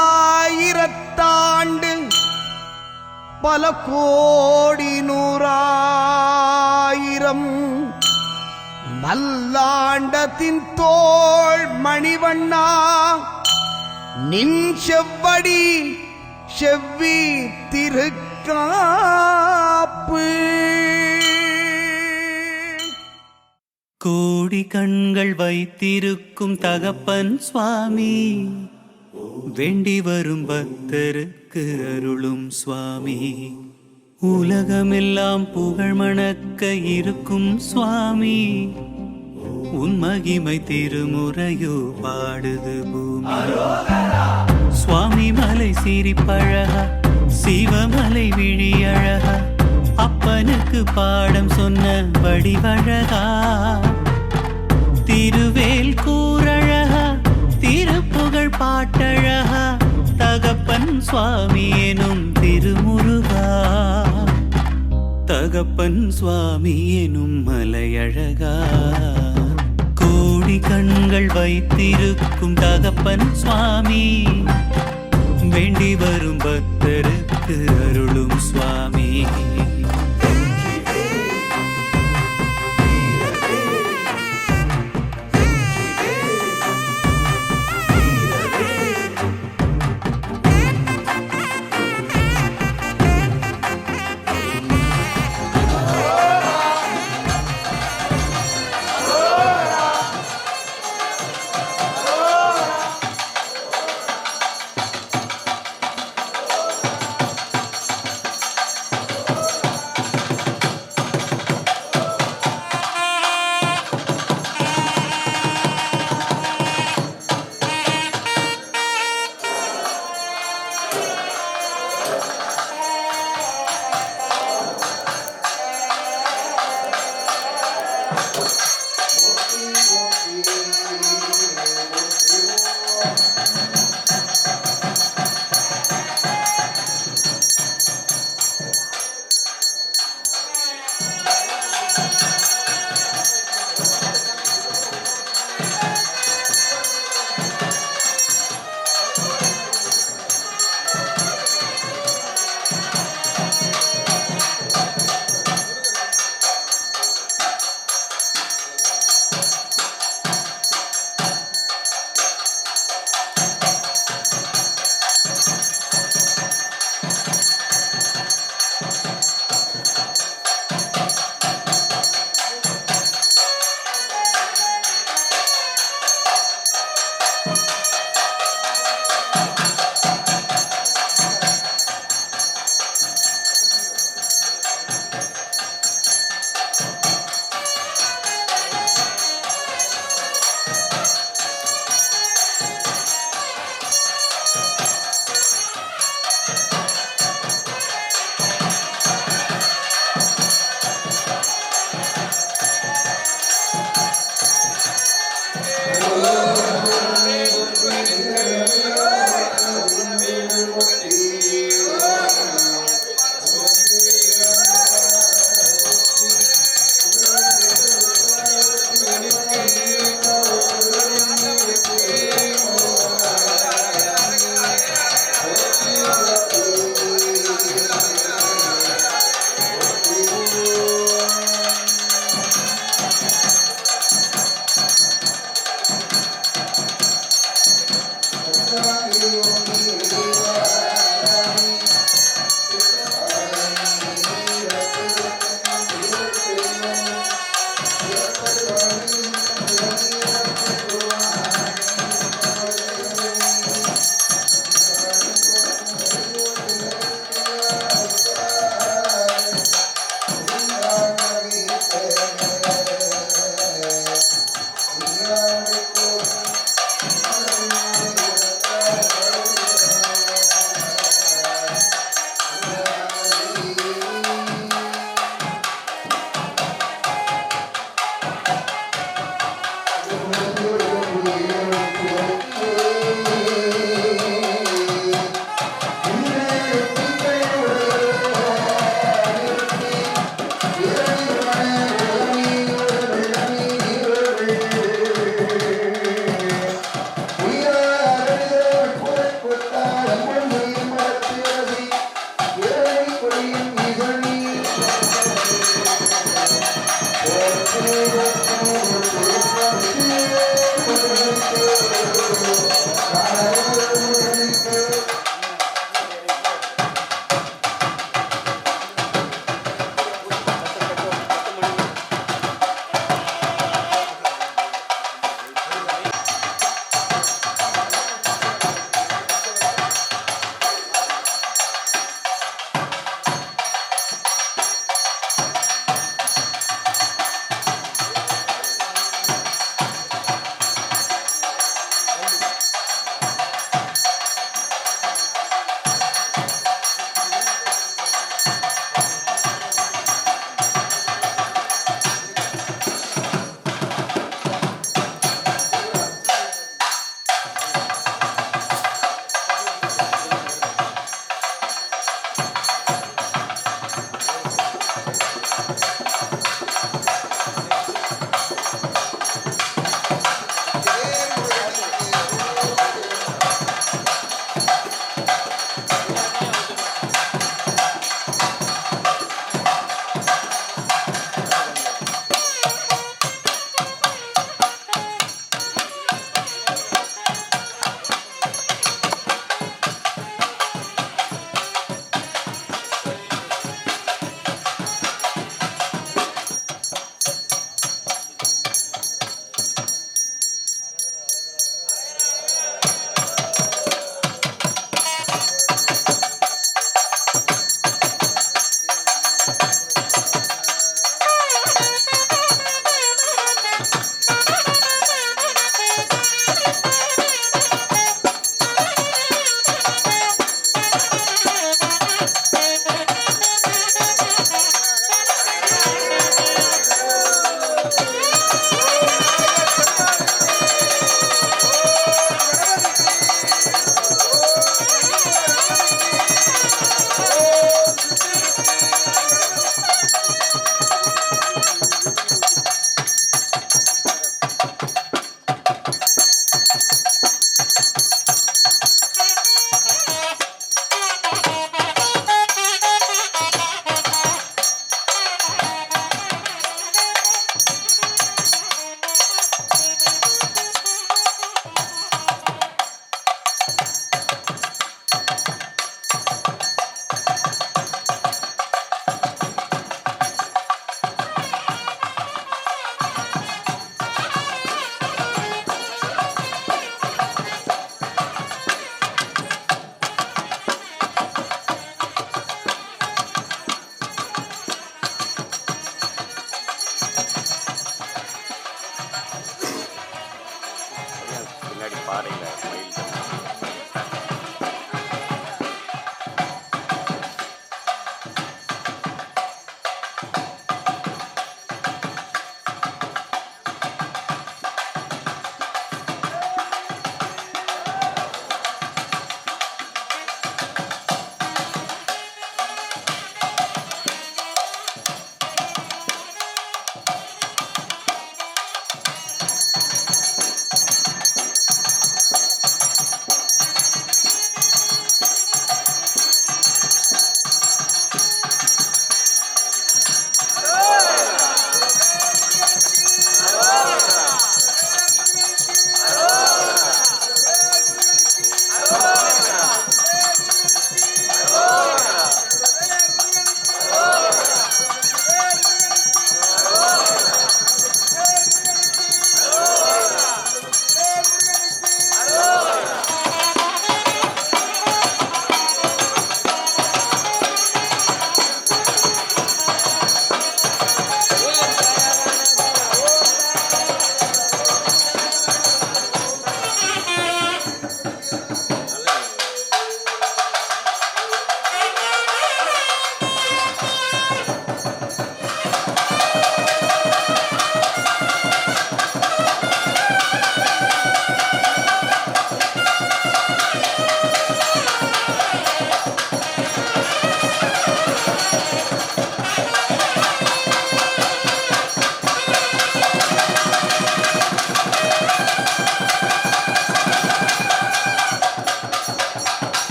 பல்லாயிரத்தாண்டு பல கோடி நூறாயிரம் மல்லாண்டத்தின் தோள் மணிவண்ணா நின் செவ்வடி செவ்வி திருக்காப்பு. கோடி கண்கள் வைத்திருக்கும் தகப்பன் சுவாமி, வேண்டி வரும் பக்தருக்கு அருளும் சுவாமி. உலகமெல்லாம் புகழ் மணக்க இருக்கும் சுவாமி, உன் மகிமை திருமுறையோ பாடுது பூமி. சுவாமி மலை சிரிப்பழகா, சிவமலை விழியழகா, அப்பனுக்கு பாடம் சொன்ன வடிவழகா. திருவேல் கூரழகா, திருப்புகழ் பாட்டழகா, தகப்பன் சுவாமி எனும் திருமுருகா. தகப்பன் சுவாமி எனும் மலையழகா. கோடி கண்கள் வைத்திருக்கும் தகப்பன் சுவாமி, வேண்டி வரும் பக்தருக்கு அருளும் சுவாமி.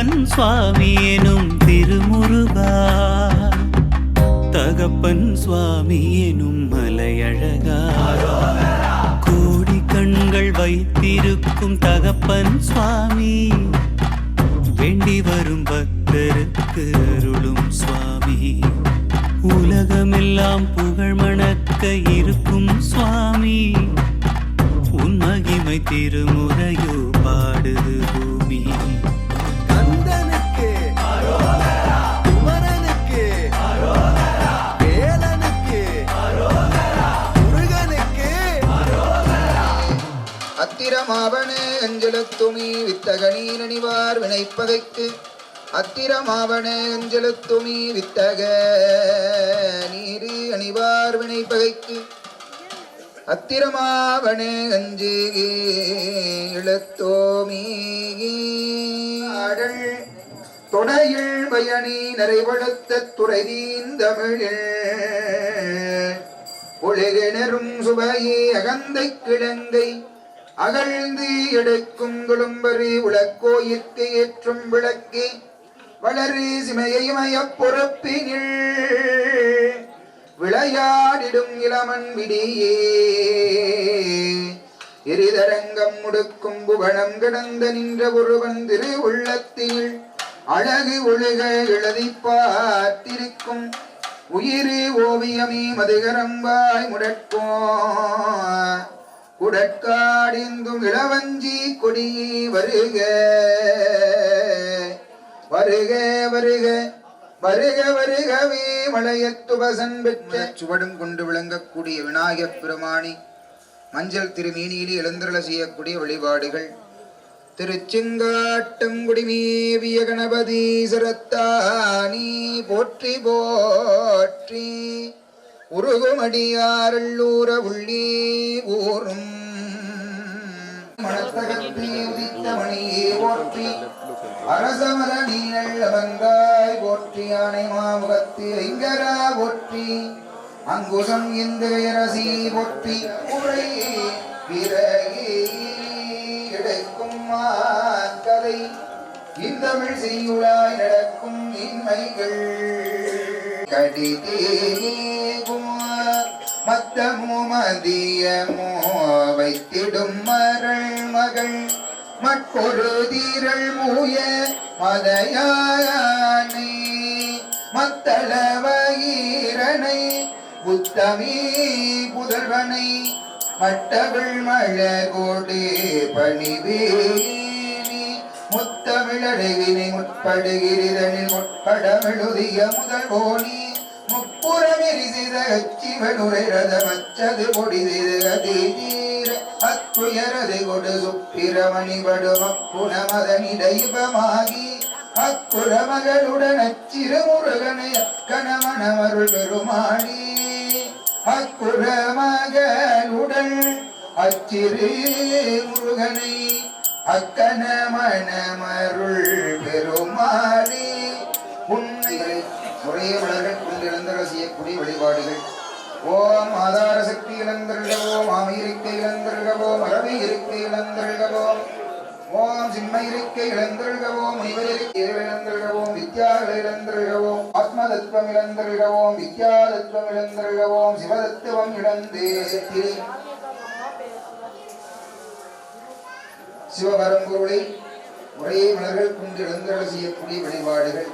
தகப்பன் சுவாமி எனும் திருமுருகா, தகப்பன் சுவாமி எனும் மலையழகா, கோடி கண்கள் வைத்திருக்கும் தகப்பன் சுவாமி, வேண்டி வரும் பக்தருக்கு அருளும் சுவாமி, உலகமெல்லாம் புகழ் மணக்க இருக்கும் சுவாமி, உன் மகிமை திருமுறையோ பாடுது பூமி. கந்தனுக்கு குமரனுக்கு வேலனுக்கு முருகனுக்கு அத்திரமாவனே அஞ்சலுத்துமி வித்தக நீரணிவார் வினைப்பகைக்கு, அத்திரமாவனே அஞ்சலுத்துமி வித்தக நீரு அணிவார் வினைப்பகைக்கு, அத்திரமாவனே அஞ்சு இழுத்தோமி ஆடல் தொடையில் பயணி நிறைவழுத்த துறைதீந்தமிழில் ஒளிகிணரும் சுவையே அகந்தை கிழங்கை அகழ்ந்து எடுக்கும் குளும்பரி உலக்கோயிற்கு ஏற்றும் விளக்கே வளரு சிமையை மயப் பொறுப்பினில் விளையாடிடும் இளமன் விடியே எரிதரங்கம் முடுக்கும் புவனம் கிடந்த நின்ற ஒருவன் திரு உள்ளத்தில் அழகு ஒழுக எழுதி பார்த்திருக்கும் உயிரு ஓவியமே மதுகரம்பாய் முடக்கோ குடற்காடிந்தும் இளவஞ்சி கொடியே வருக வருக வருக வருக வருகவே மலையத்துபசன் பெற்ற சுவடும் கொண்டு விளங்கக்கூடிய விநாயகப் பெருமானி மஞ்சள் திருமேனியிலே எழுந்தருள செய்யக்கூடிய வழிபாடுகள். திருச்செங்காட்டங்குடி மேவிய கணபதி சரத்தானி போற்றி போற்றி, உருகுமடியாரல்லூர உள்ளே ஊரும் மணத்தகத்தே உதித்த மணியே போற்றி, அரசமர நீழல் அவங்காய் போற்றி, ஆனை மாமுகத்து ஐங்கரா போற்றி, அங்குசம் இந்த அரசி போற்றி, உரை விரையே கிடைக்கும் மாக்கதை இந்தமிழ் செய்யுளாய் நடக்கும் இன்மைகள் கடிதேகும் மத்தமோ மதியமோ வைத்திடும் மரள் மகள் மற்றொரு தீரள் மூய மதையானை மத்தளவீரனை புத்தமீ புதல்வனை மட்டவிள் மழகோடு பணிவேணி முத்தமிழடைவினை முற்படுகிறதனில் முற்படமெழுதிய முதல்வோனி முப்புறமெறி செய்த கச்சிவனுரை ரதமச்சது பொடி செய்த கதீர அத்துயரதை கொடு சுப்பிரமணி படும் அப்புணமதனிடைபமாகி அக்குற மகளுடன் அச்சிறு முருகனை கணவனமருள் பெருமாளி அக்குற மகளுடன் அச்சிறு முருகனை அக்கன மணமருள் பெருமாளி உன்னை முறைய மலர்கள் கொண்டு இழந்தர செய்யக்கூடிய வழிபாடுகள். ஓம் ஆதார சக்தி இழந்தருகவோம், ஆமை இருக்கை இழந்தருகவோம், அரவை இருக்கை இழந்தருகவோம், ஓம் சிம்ம இருக்கை இழந்தருகவோம், முனிவர் இருக்கை இழந்தருகவோம், வித்யாகள் இழந்தருகவோம், ஆத்ம தத்துவம் இழந்தருகவோம், வித்யா தத்துவம் இழந்தருகவோம், சிவதத்துவம் இழந்தே சித்திரை சிவபரம்பொருளை முறையை மலர்கள் கொண்டு இழந்தர செய்யக்கூடிய வழிபாடுகள்.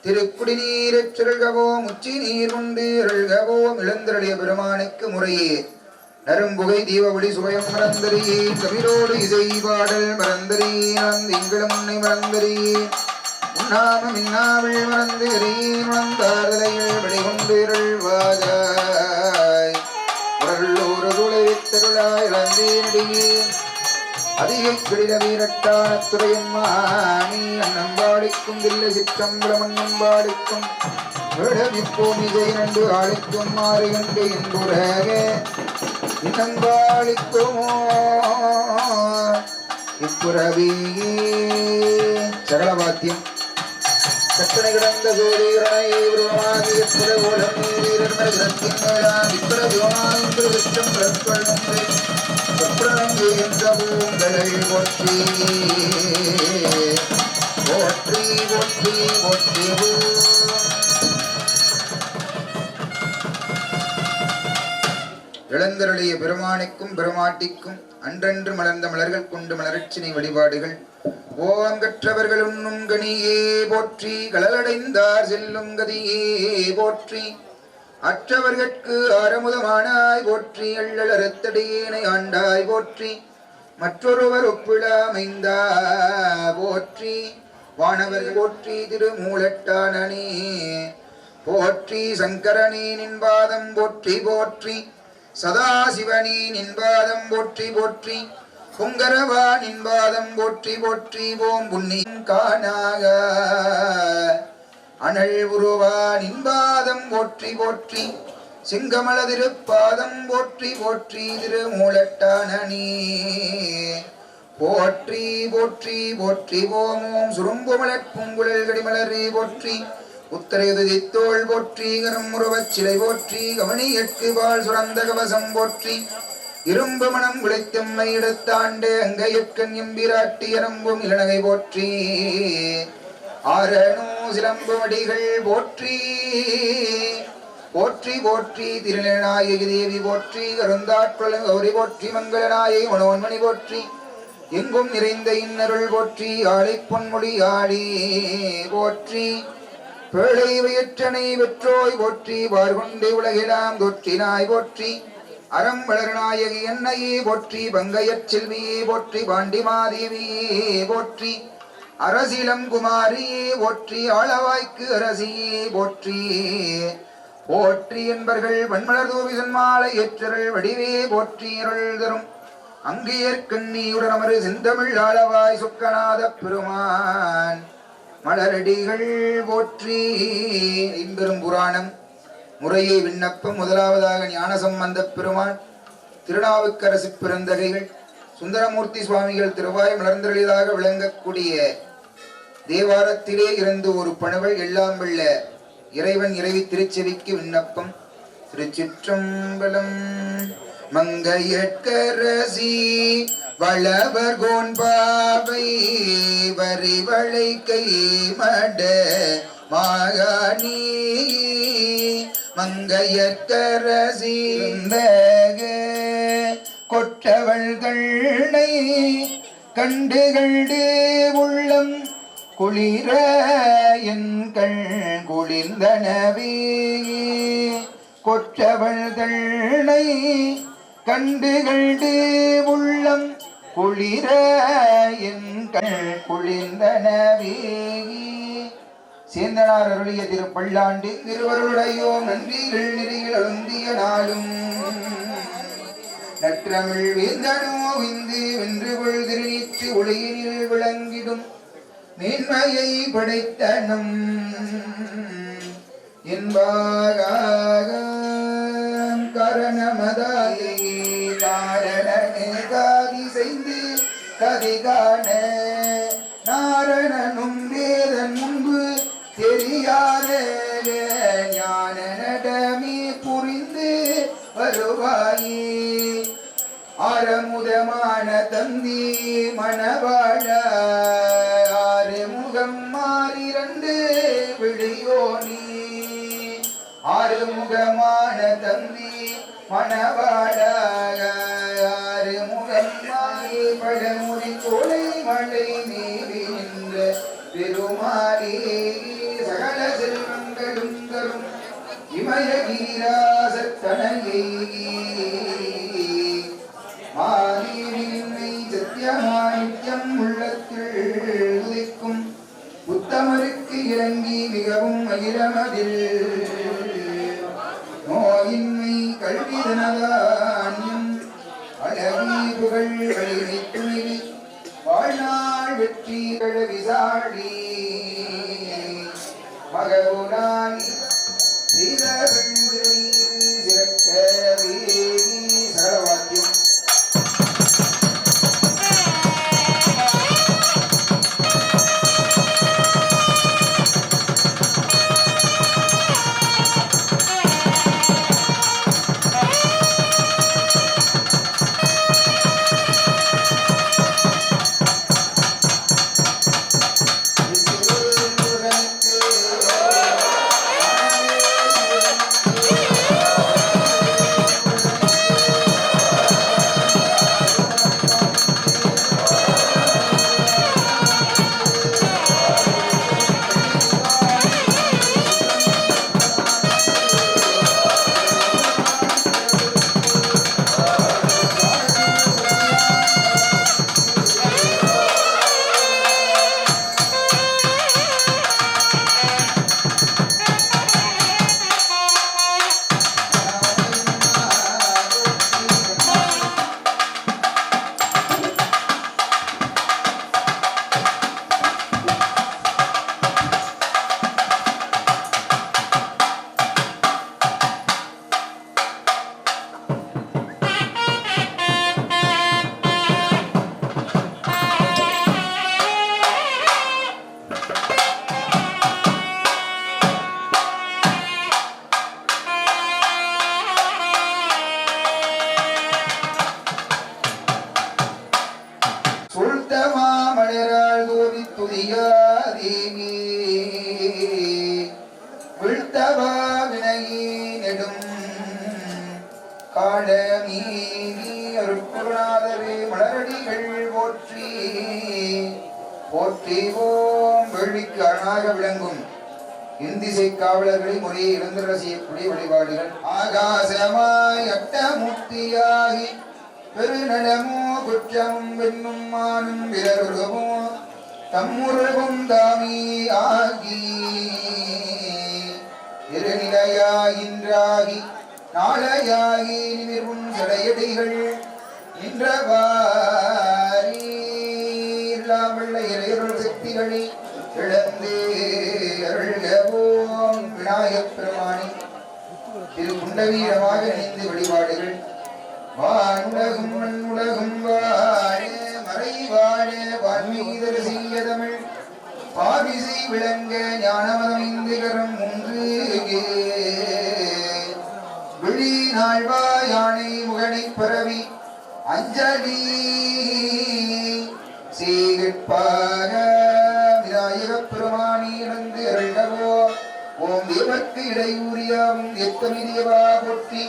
திருக்குடி நீரைச் செல்கவோம் உச்சி நீர் கொண்டு அருள்கவோம் இளந்தருளிய பெருமானுக்கு முறையே நரும்புகை தீபவழி சுபயம் மறந்தறியே தமிழோடு இசை பாடல் மறந்தறியே எங்களும் உன்னை மறந்தறியே உண்ணாம மின்னாவில் மறந்தறியே நுழந்தார்தலைகள் வெளிகொண்டிருள்வாய் உடல்லோரு துளை வித்தருளாய் இழந்தேனடியே அதிகை கிடில வீரட்டான துறையம்மாணி அன்னம் பாடிக்கும் தில்லை சிற்றம்பலம் அன்னம் பாடிக்கும் இப்போமிசை நண்டு ஆளிக்கும் மாறி கண்டு என்புறக இன்னம் பாடிக்குமோ இப்புறவியே சகலவாத்தியம் கட்டணை கிடந்த சோதீரனை உருவமாகி புறகோலம் நீரீரர் கிரத்தின் மேலாம் இப்புறவியோனாய் சிற்றம் பிறப்பள் ஒன்றே சொற்பிரங்கு என்ற பூங்களை போற்றி போற்றி போற்றி போற்றி இளந்தருளிய பெருமானுக்கும் பெருமாட்டிக்கும் அன்றன்று மலர்ந்த மலர்கள் கொண்டு மலரட்சினை வழிபாடுகள் ஓம் கற்றவர்கள் உண்ணும் கனியே போற்றி களலடைந்தார் செல்லும் கதியே போற்றி அற்றவர்கட்கு ஆரமுதமானாய் போற்றி அள்ளல் அறுத்தடியேனை ஆண்டாய் போற்றி மற்றொருவர் ஒப்பிடாமைந்தா போற்றி வானவர்கள் போற்றி திருமூலட்டானே போற்றி சங்கரனே நின்பாதம் போற்றி போற்றி சதாசிவனே நின்பாதம் போற்றி போற்றி பொங்கரவா நின்பாதம் போற்றி போற்றி ஓம் புண்ணியம் காணாக அனல் உருவா நின்பாதம் போற்றி போற்றி சிங்கமல திருப்பாதம் போற்றி போற்றி திருமூலட்டானே போற்றி போற்றி போற்றி ஓம் ஓம் சுரும்புமலட் பூங்குழல் கடிமலரே போற்றி உத்தரயுதித்தோள் போற்றி கரமுருவச் சிலை போற்றி கவனி எட்டு பால் சுரந்த கவசம் போற்றி இரும்பு மனம் குலைத்தம்மை எடுத்தாண்டு அங்கையற்கண் எம்பிராட்டி அரம்பும் இளநகை போற்றி ஆரணோ சிலம்பு மடிகள் போற்றி போற்றி போற்றி திருநாயகி தேவி போற்றி கருந்தாட்குழ கௌரி போற்றி மங்களநாயகி மனோன்மணி போற்றி எங்கும் நிறைந்த இன்னருள் போற்றி ஆடை பொன்மொழி ஆடி போற்றி பேழை வயிற்றனை வெற்றோய் போற்றி பார்கொண்டே உலகிலாம் தொற்றினாய் போற்றி அறம் வளர்நாயகி என்னையே போற்றி பங்கையற் செல்வியே போற்றி பாண்டிமாதேவியே போற்றி அரசிலம் குமாரியே போற்றி ஆளவாய்க்கு அரசியே போற்றி போற்றி என்பர்கள் வன்மலர் தூவி சன்மாலை ஏற்றருள் வடிவே போற்றி அருள் தரும் அங்கேயற்கண்ணியுடன் அமரு செந்தமிழ் ஆளவாய் சொக்கநாத பெருமான் மலரடிகள் போற்றி. ஐம்பெரும் புராணம் முறையை விண்ணப்பம். முதலாவதாக ஞானசம்பந்த பெருமான் திருநாவுக்கரசு பிறந்தகைகள் சுந்தரமூர்த்தி சுவாமிகள் திருவாய் மலர்ந்தெளிதாக விளங்கக்கூடிய தேவாரத்திலே இருந்து ஒரு பணுவல் எல்லாம் வெல்ல இறைவன் இறைவி திருச்செவிக்கு விண்ணப்பம். திருச்சிற்றம்பலம். மங்கையற்கரசி வளவர் கோன்பாவை வரிவளை கை மட மாகாணி மங்கையற்கரசி கொற்றவள்களை கண்டுகண்டு உள்ளம் குளிர என் கண் குளிர்ந்தனவே கொற்றவள்களை கண்டுகண்டு உள்ளம் குளிர என் கண் குளிர்ந்தனவே. சேந்தனார் அருளிய திருப்பல்லாண்டு திருவருளையோ நன்றிகள் நிறையில் அழுந்திய நாளும் நற்றமிழ் வேந்தனோ விந்து வென்று கொள் திருநீற்று ஒளியினில் விளங்கிடும் மேன்மையை படைத்தனம் என்பாக காரணமதாயே காரணனே காதி செய்து கதை காண நாரணனும் வேதன் முன்பு தெரியாத ஞான நடமே புரிந்து வருவாயே ஆரமுதமான தந்தி மணவாழ ஆறுமுகம் மாறிரண்டு விழியோனி ஆறுமுகமான தந்தி மணவாழ ஆறுமுகம் மாறி பழமுறை கோலை மழை நீவி நின்ற பெருமாறி சகல இறங்கி மிகவும் மகிழமதில் நோயின்மை கல்விதனதான்யம் அழகி புகழ் வலிமை துணிவி வாழ்நாள் வெற்றி விசாடி மகவுனான் சிறக்க வேகி சரவாத்தியம் அருட்குருநாதரே மலரடிகள் போற்றி போற்றி ஓம். வெள்ளிக்கு அரணாக விளங்கும் இந்திசை காவலர்களை முறையை இழந்துள்ள செய்யக்கூடிய வழிபாடுகள். ஆகாசமாய் அட்டமூர்த்தியாகி பெருநலமோ குற்றமும் வெண்ணும் மானும் விரருகமோ தம்முருகும் தாமி ஆகி இருநிலையாயின்றாகி நாளையாகி நிமிர்வும் சடையடிகள் நின்றவாரில் இறையருள் சக்திகளை இழந்து அருள்கவோம். விநாயகப் பெருமானி திரு குண்டவீரமாக இணைந்து வழிபாடுகள். வானுலகும் மண்ணுலகும் வாழ மறைவாழ வான்மீதர் செய்ய தமிழ் பாவிசை விளங்க ஞானமதமைந்துகரம் ஒன்று விழி நாழ்வா யானை முகனை பரவி அஞ்சலி சீகட்பாக விநாயகப் பெருமானி இழந்து அருள்கவோ. ஓம் தேவர்க்கு இடையூறியாவும் எத்தமிதியவா போற்றி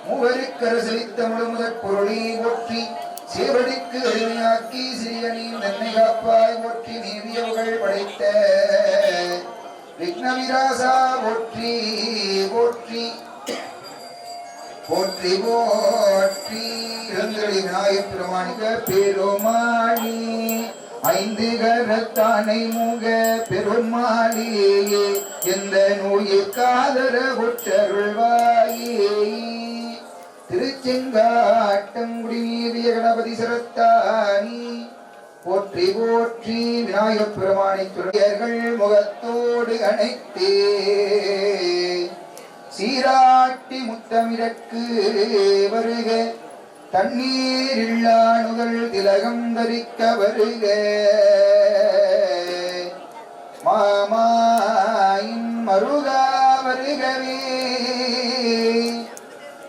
மூவருக்கரசலித்த முழுமுதற் பொருளை போற்றி சேவடிக்கு அருமையாக்கி சிறியனின் நன்மை காப்பாய் போற்றி நீதியவர்கள் படைத்த விக்னவிராசா போற்றி போற்றி போற்றி போற்றி. இளந்தளி விநாயகப் பெருமானிக பெருமாளி ஐந்து கரத்தானை முக பெருமாளியே எந்த நோயிற்காதர ஒற்றருள்வாயே. திருச்செங்காட்டங்குடி மீறிய கணபதி சிரத்தானி போற்றி போற்றி. விநாயகப் பெருமானை துறையர்கள் முகத்தோடு அணைத்தே சீராட்டி முத்தமிழக்கு வருக தண்ணீர் இல்லானுதல் திலகம் தரிக்க வருக. மாமாயின் மருகா வருகவே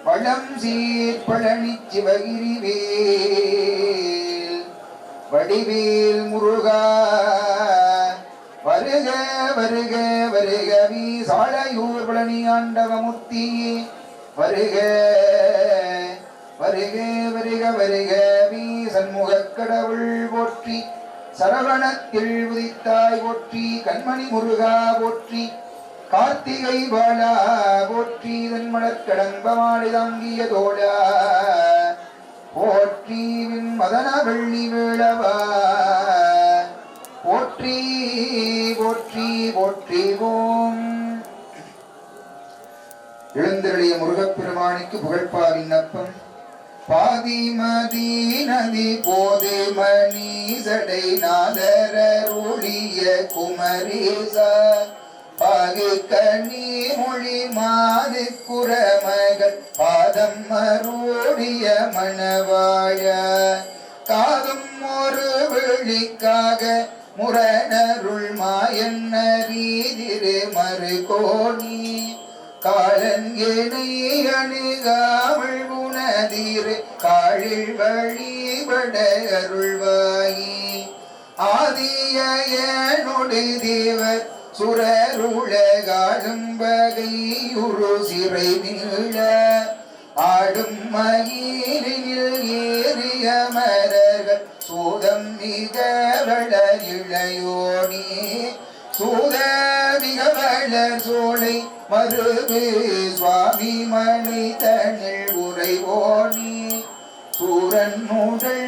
வளம் சீர் பழனி சிவகிரிவேல் வடிவேல் முருகா வருக வருக வருகவி. சாலையூர் பழனி ஆண்டவமூர்த்தி வருக வருக வருக வருகவி. சண்முகக் கடவுள் போற்றி சரவணத்தில் உதித்தாய் போற்றி. கண்மணி முருகா போற்றி கார்த்திகை பாலா போற்றி. தன்மலர் கடம்பமாடி தாங்கிய தோழா போற்றி. மதன வெள்ளி வேளவா போற்றி போற்றி போற்றி. போற்றிவோம். எழுந்தருளிய முருகப்பெருமானுக்கு புகழ்பா விண்ணப்பம். பாதிமதி நதி போது மணி சடை நாதரருளிய குமரேசா பாகு கனி மொழி மாது குரமகள் பாதம் மருடைய மணவாழ காதும் ஒரு விழிக்காக முரணருள் மாயன்னரீதிரு மறுகோணி காலன் ஏனை அணுகாவள் உணதீர் காழில் வழிபட அருள்வாயி ஆதியனொடு தேவர் சுரருலகாடும் வகையுரு சிறை நீள ஆடும் மயிலில் ஏறிய மரர்கள் சூதம் மிக வள இளையோனி சூத மிக வளர் சோலை மருகு சுவாமி மணி தனில் உரைவோனி சூரன் முதல்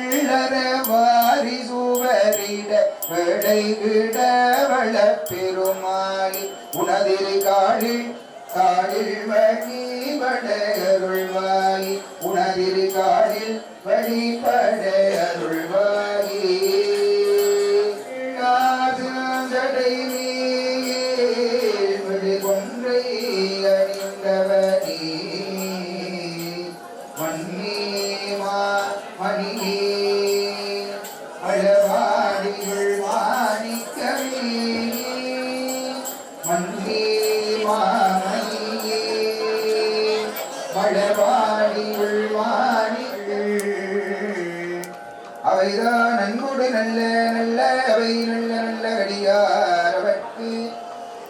வாரி சுவரிட வேடை விட வள பெருமாளி உனதிரு காழில் காழில் வழிபட அருள்வாயி உனதிரு காழில் வழிபட அருள்வாயி ஜடை கொன்றை அணிந்தவனி மன்னிமா மணியே அழவாடிகள் மாணிக்கமே மன்னிமா மணியே அழவாடிகள் மாணிகள் அவைதான் நன்கொடு நல்ல நல்ல அவை நல்ல நல்ல அடியார் அவற்கு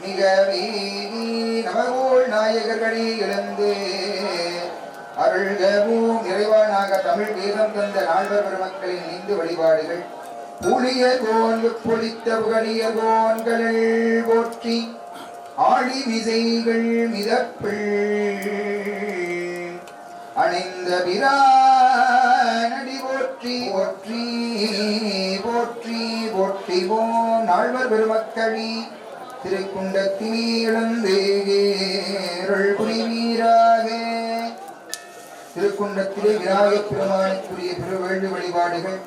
மிக வீதி நவகோள் நாயகர்களே எழுந்து அருள்கவும் நிறைவானாக தமிழ் கீதம் தந்த நால்வர் பெருமக்களின் இந்து வழிபாடுகள் புலிய கோன் பொழித்த புகழிய கோன்கள் போற்றி ஆழி விசைகள் மிதப்பிள் அணிந்த பிரானடி போற்றி போற்றி போற்றி போற்றிவோம். நால்வர் பெருமக்களி திருக்குண்டத்திலே இழந்து அருள் புரிவீராக. திருக்குண்டத்திலே விநாயகப் பெருமானுக்குரிய பெருவேள்வி வழிபாடுகள்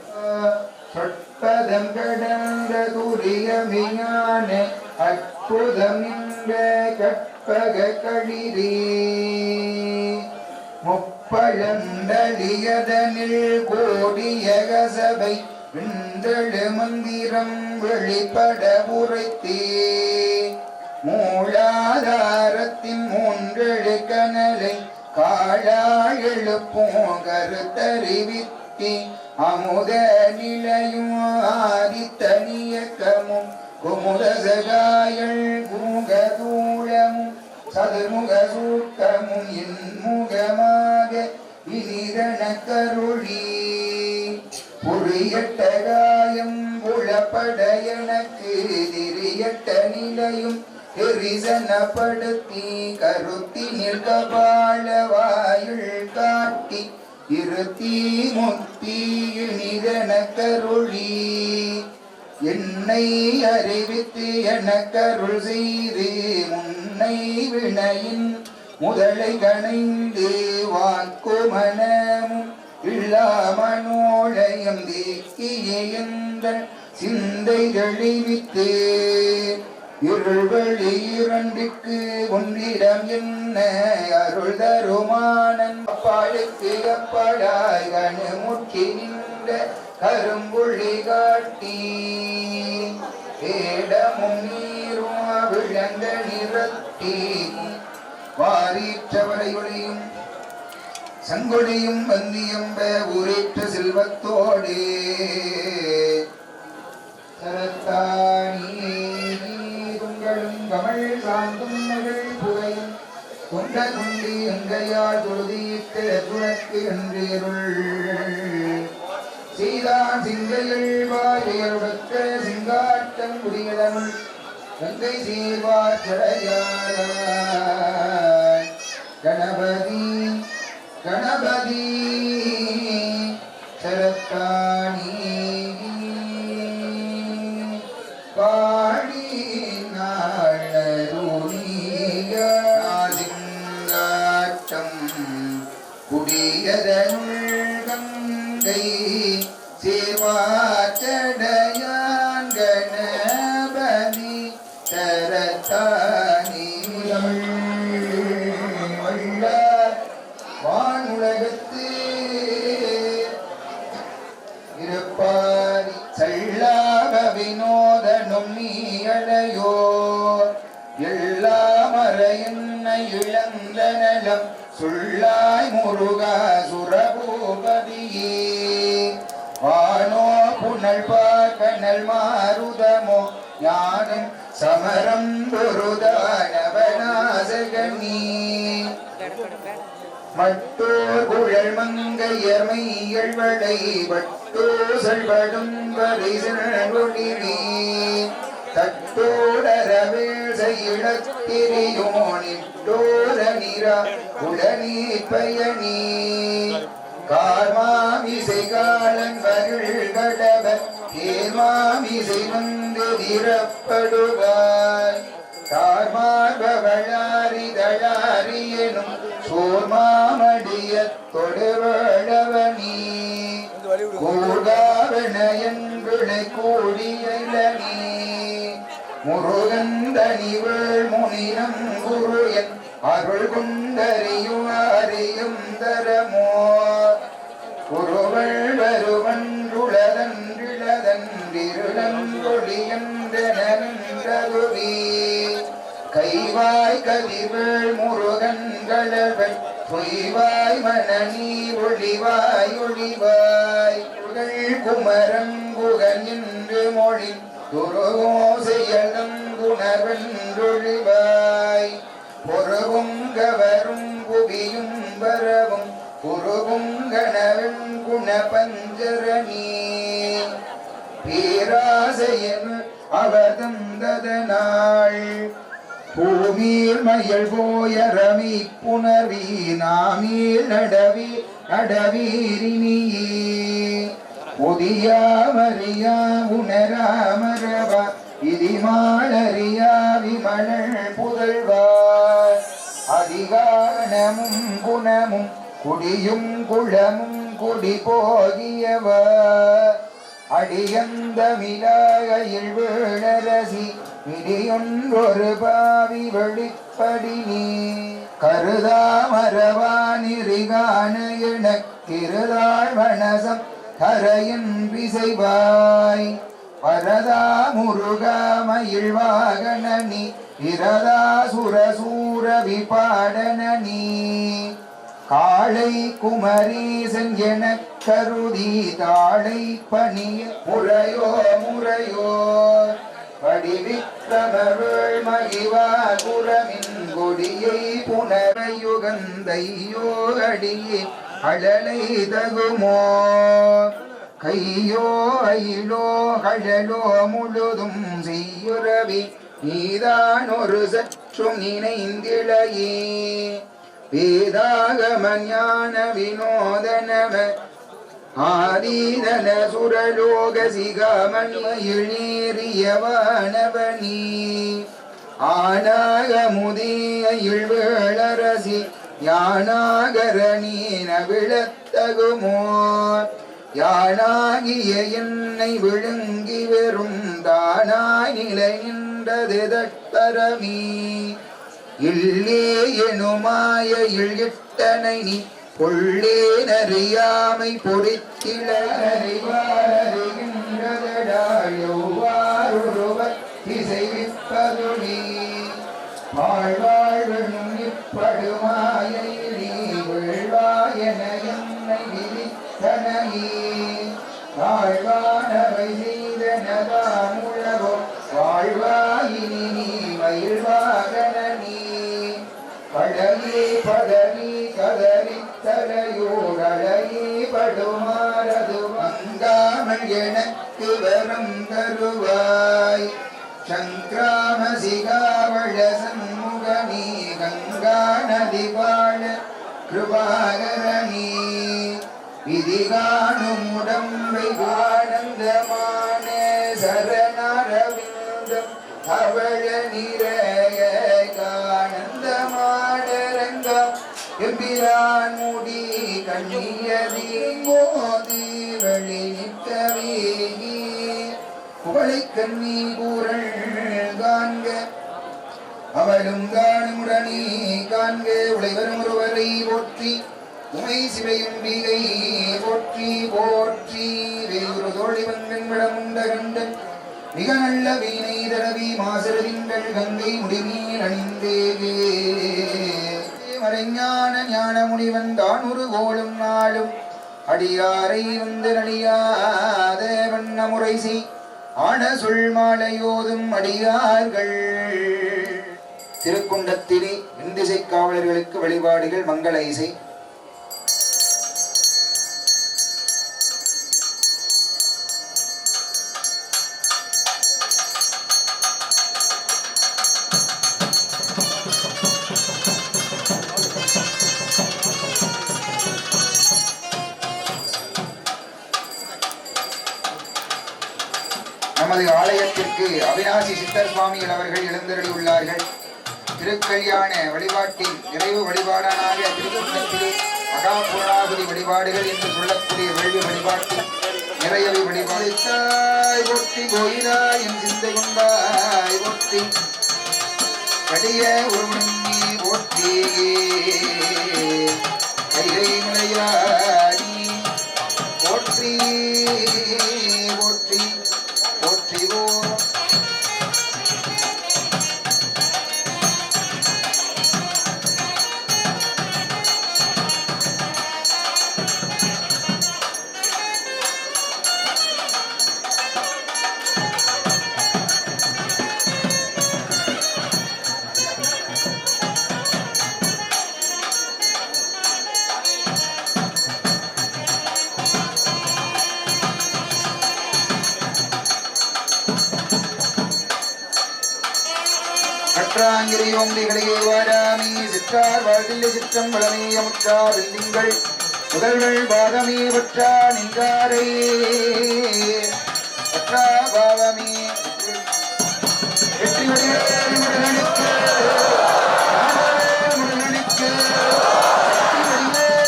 சொற்பதம் கடந்த துரியமையான அற்புதம் என்ற கற்பக களிரே முப்பழந்தளியதனில் கோடிய கசபை விந்தழு மந்திரம் வெளிப்பட உரைத்தே மூலாதாரத்தின் மூன்றெழு கனலை காழாள் எழுப்போம் கருத்தறிவித்தி அமுத நிலையும் ஆதித்தனியக்கமும் குமுத சகாயள் குமுகதூளமும் சதுர்முக சூக்கமும் இன்முகமாக இனிதன கருளி புரியட்டகாயம் புலப்பட எனக்கு திரியட்ட நிலையும் எரிசனப்படுத்தி கருத்தினில் கபால வாயுள் காட்டி இருத்தி முத்தி இனிதன கருளி என்னை அறிவித்து எனக்கருள் செய்து முன்னை வினையின் முதலை கணைந்து வாக்குமனமும் இல்லாமனோழயம் தேக்கிய என்ற சிந்தை தெளிவித்து இருள்வழி இரண்டுக்கு ஒன்றிடம் என்ன அருள் தருமானன் அப்பாளுக்கு அப்பாடாய் கணுமுற்றி நின்ற கரும்புள்ளி காட்டி ஏடமும் நீரும் விளங்க நிறத்தி வாரீற்றவரையொழியும் சங்கொடியும் வந்தியம்ப ஊரேற்ற செல்வத்தோடு சரத்தாணியும் கமல் சாந்தும் மகள் புகையும் கொண்ட கொண்டு எங்கையால் தொழுதீர்த்த குணக்கு என்றேருள் செய்தான் சிங்கையில் வாரியருடக்க சிங்காட்டம் குடியதனுள் கங்கை சீர்வார் சடையார் கணபதி கணபதி சரத்தாணி பாடி நாள் எதனுள் கங்கை சேவாச்சடையான் கணபதி தரத்தானி வானுலகத்து இருப்பாரி சல்லாப வினோதனும் நீயலையோ எல்லாமற என்னை இழந்த நலம் சுள்ளாய் முருகா சுரபூபதியே வானோ புனல் பார்க்கனல் மாருதமோ ஞானம் சமரம் பொருதானவனாசகனீ மட்டோர் குழல் மங்கையர் மையழ்வடை பட்டோ செல்வடும் பரிசொழிவே தட்டோடரவேள் செய்யிடத்திரியோனிட்டோர நிரா உடனே பயணி கார்மாமிசை காலன் வருள் கடவ தேர்மாமிசை வந்து திறப்படுவாய் தார்மார்பவளாரி தளாரி எனும் சோர்மாமடிய தொடுவளவனி கூடாவனையன்பிளை கூடியலனி முருகந்தனிவள் முனினம் குரு என் அருள் கொண்டறியும் அறியும் தரமோ குருவள் வருவன்றுளதன்றிருளங்கொழியன்றனன்றதுவே கைவாய் கதிர்வள் முருகன்களவள் பொய்வாய் மணனி ஒளிவாய் ஒளிவாய் புகழ் குமரன் குகன் என்று மொழி துருவோசையலும் குணவென்றொழிவாய் பொறுவும் கவரும் புவியும் வரவும் குருவும் கணவன் குண பஞ்சரணி பேராசையன் அவதந்ததனாள் பூமீர் மயல் போயரமி புணர்வி நாமீர் நடவி நடவீரினியே புதியாமறியா உணராமரவா இதிமாளறியா விமணல் புதல்வார் அதிகாரணமும் குணமும் குடியும் குளமும் குடி போகியவர் அடியந்த மிலாகையில் வீழரசி விடியொன்றொரு பாவி வெளிப்படினி கருதாமரவானிரிகான எனக்கிருதாள் வனசம் கரையின் விசைவாய் வரதா முருகாமயில் வாகனனி இரதா சுரசூர விபாடனனி காளை குமரீசன் எனக் கருதி தாளை பணிய முறையோ முறையோ படிவிக்கிரமவேள் மகிவா குரமின் கொடியை புனரையுகந்தையோ அடியே அழலை தகுமோ கையோ அயிலோ கழலோ முழுதும் செய்யுறவி நீதான் ஒரு சற்றும் நினைந்திளையே வேதாகம ஞான வினோதனம ஆதீதன சுரலோக சிகாமணியில் நீரியவானவனி ஆனாகமுதியில் வேளரசி யானாகரணீன விழத்தகுமோ யானாகிய என்னை விழுங்கி வெறும் தானாய் நிலை நின்றது தட்டரமீ இல்லே எனுமாய இட்டனை நீ பொள்ளே நறியாமை பொறித்தில அறிவாரிகின்றதாழ்வாருவர் இசைவிப்பதுனி வாழ்வாழ்வனும் இப்படுமாயை நீ வெள்வாயன என்னை விதித்தனையே வாழ்வானவை செய்தனதாமுழவோ வாழ்வாயினி நீ மயில்வாகனி படகே பதவி கதறி தலையோடழையே படுமாறது வங்காமல் எனக்கு வரம் தருவாய் சங்கிராம சிகாவள சண்முகனி கங்கா நதி வாழ கிருபாகரணி விதி காணும் உடம்பை ஆனந்தமான சரணரவிந்தம் அவள நிறைய கானந்தமான ரங்கம் வெம்பிரான் முடி கண்ணியதி மோதி வெளியிட்டவே குவளை கண்ணி கூறல் காண்க அவளும் காணுமுடனே காண்க உடைவரும் ஒருவரை போற்றி உமை சிவையும் வீகை போற்றி போற்றி வேறு தோழி வங்கன் விடமுண்ட கண்டன் மிக நல்ல வீணை தரவி மாசரதிங்கள் கங்கை முடிமீன் அணிந்தேவே மறைஞான ஞான முனிவன் தான் ஒரு கோலும் நாளும் அடியாரை வந்து நடியாத வண்ண முறை செய் ஆன சொல் மாலையோதும் அடியார்கள். திருக்குண்டத்திலே இந்திசை காவலர்களுக்கு வழிபாடுகள் மங்கள இசை. நமது ஆலயத்திற்கு அவிநாசி சித்தர் சுவாமிகள் அவர்கள் எழுந்தருளியுள்ளார்கள். திருக்கல்யாண வழிபாட்டின் நிறைவு வழிபாடானாக திருக்குண்டத்திலே மகா புரணாகுதி வழிபாடுகள் என்று சொல்லக்கூடிய வேள்வி வழிபாட்டில் நிறையவை வழிபாடுத்தாய் போற்றி கோயிலா என் சிந்தை கொண்டாய் போற்றி கடிய உருவண்ணி போற்றி கைலை மலையாடி போற்றி போற்றி போற்றிவோ. கற்றாங்கிரியோம்பிகளையே வாராமி சிற்றார் வாழ்தில்லை சிற்றம் வளமைய முற்றா வெல்லிங்கள் முதல்கள் பாதமே பற்றா நின்றாரே பற்றா பாவமே வெற்றி முருகனுக்கு முருகனுக்கு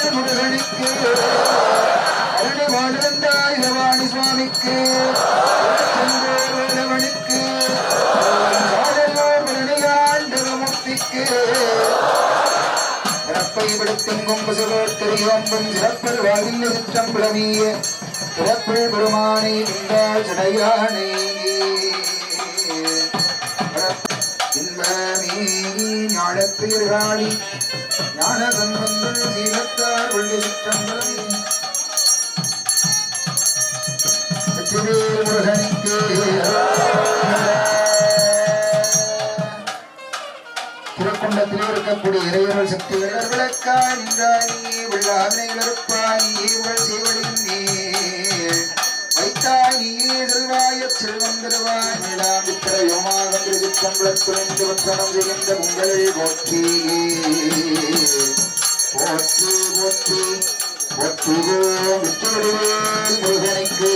முருகனுக்கு அருணை வாழ்ந்தாய் பவானி சுவாமிக்கு வேலவனுக்கு பிறப்பை விடுத்தெங்கும் பசுவோட்டரியோம்பும் சிறப்பல் வாழ்வில்லை சிற்றம் புலமிய பிறப்பில் பெருமானை விந்தாள் சடையானை இன்பமே ஞானத்துயிர்காளி ஞான சம்பந்தல் சீலத்தார் உள்ளி சிற்றம் புலமி முருகனுக்கு திருக்குண்டத்திலே இருக்கக்கூடிய இறையர்கள் சக்திகள் விளக்காய் நின்றாயே உள்ளாவினைகள் இருப்பாயே உள் செய்வடியும் நீர் வைத்தாய் நீயே செல்வாய செல்வம் தருவாய் மேலாம் வித்திரையுமாக திருச்சிற்றம்பலத்துறைந்து வற்றணம் செய்கின்ற உங்கள் போற்றி போற்றி போற்றி போற்றிவோ விற்றுவிடுவேன் முருகனுக்கு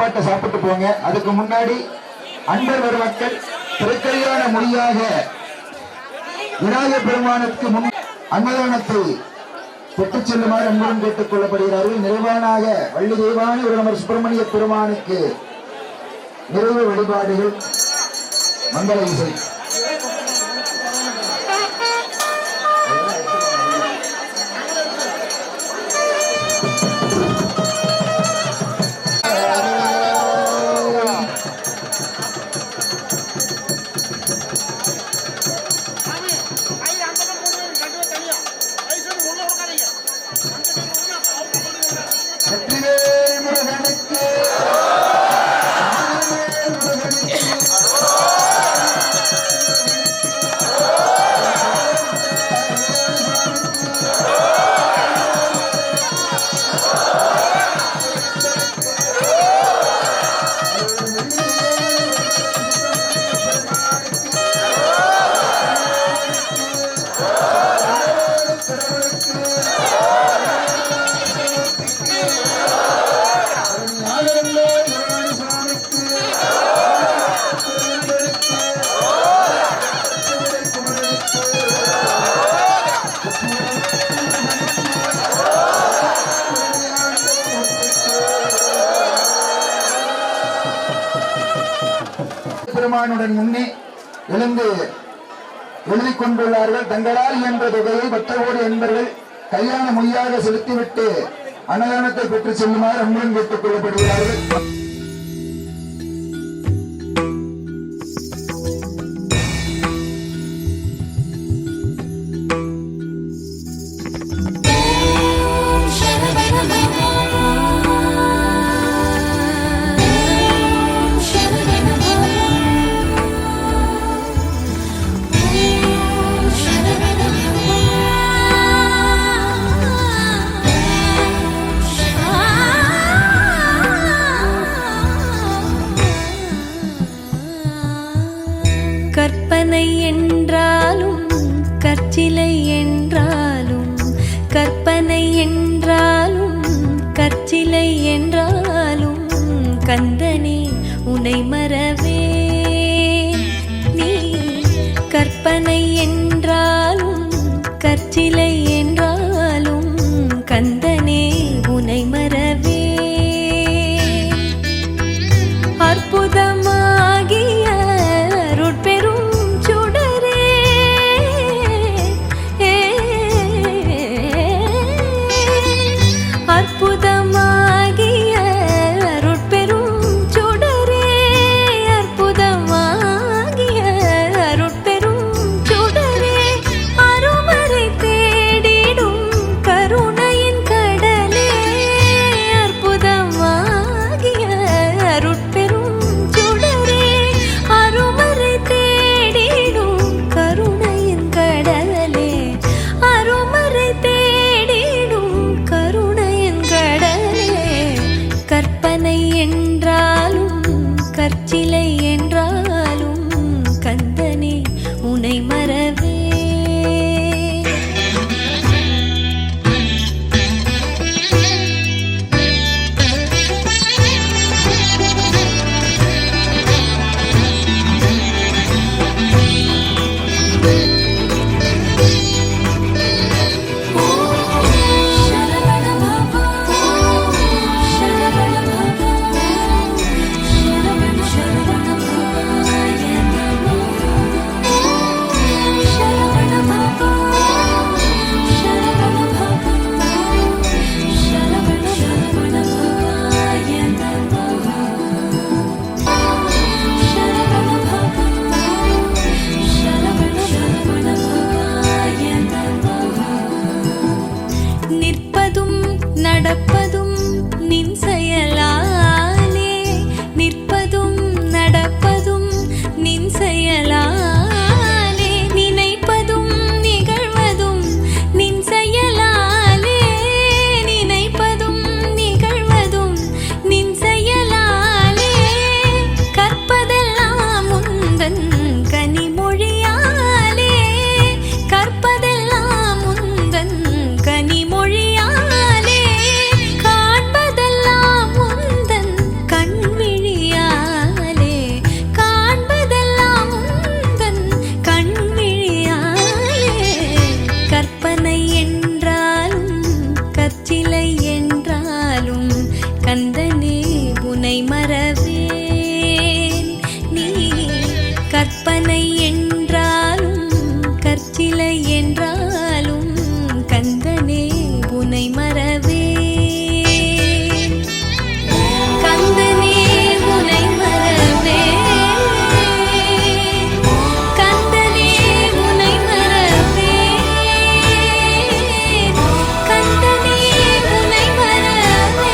சாப்பாட்டை சாப்பிட்டு போங்க. அதுக்கு முன்னாடி அன்பர் பெருமக்கள் திருக்கல்யாண மொழியாக விநாயகர் பெருமானுக்கு முன் அன்னதானத்தை பெற்றுச் செல்லுமாறு அன்புடன் கேட்டுக் கொள்ளப்படுகிறார்கள். நிறைவானாக வள்ளி தெய்வான ஒரு நமர் சுப்பிரமணிய பெருமானுக்கு நிறைவு வழிபாடுகள் மங்கள இசை. பெருமானுடன் முன்னே எழுந்து எழுதிக் கொண்டுள்ளார்கள். தங்களால் என்ற தொகையை பக்தரோடு என்பர்கள் கல்யாண மொழியாக செலுத்திவிட்டு அன்னதானத்தை பெற்று செல்லுமாறு அன்புடன் கேட்டுக் கொள்ளப்படுகிறார்கள். கற்பனை என்றாலும் கற்சிலை என்றாலும் கற்பனை என்றாலும் கற்சிலை என்றாலும் கந்தனே உனை மறவே நீ கற்பனை என்றாலும் கற்சிலை என்றாலும் கந்தனே உனை மறவே அற்புதமாகிய அருட்பெரும் சுடரே அற்புதமாகிய அருட்பெரும் சுடரே கற்பனை என்றாலும் கற்சிலை என்றாலும் கந்தனே உனை மறவே கந்தனே உனை மறவே கந்தனே உனை மறவே கந்தனே உனை மறவே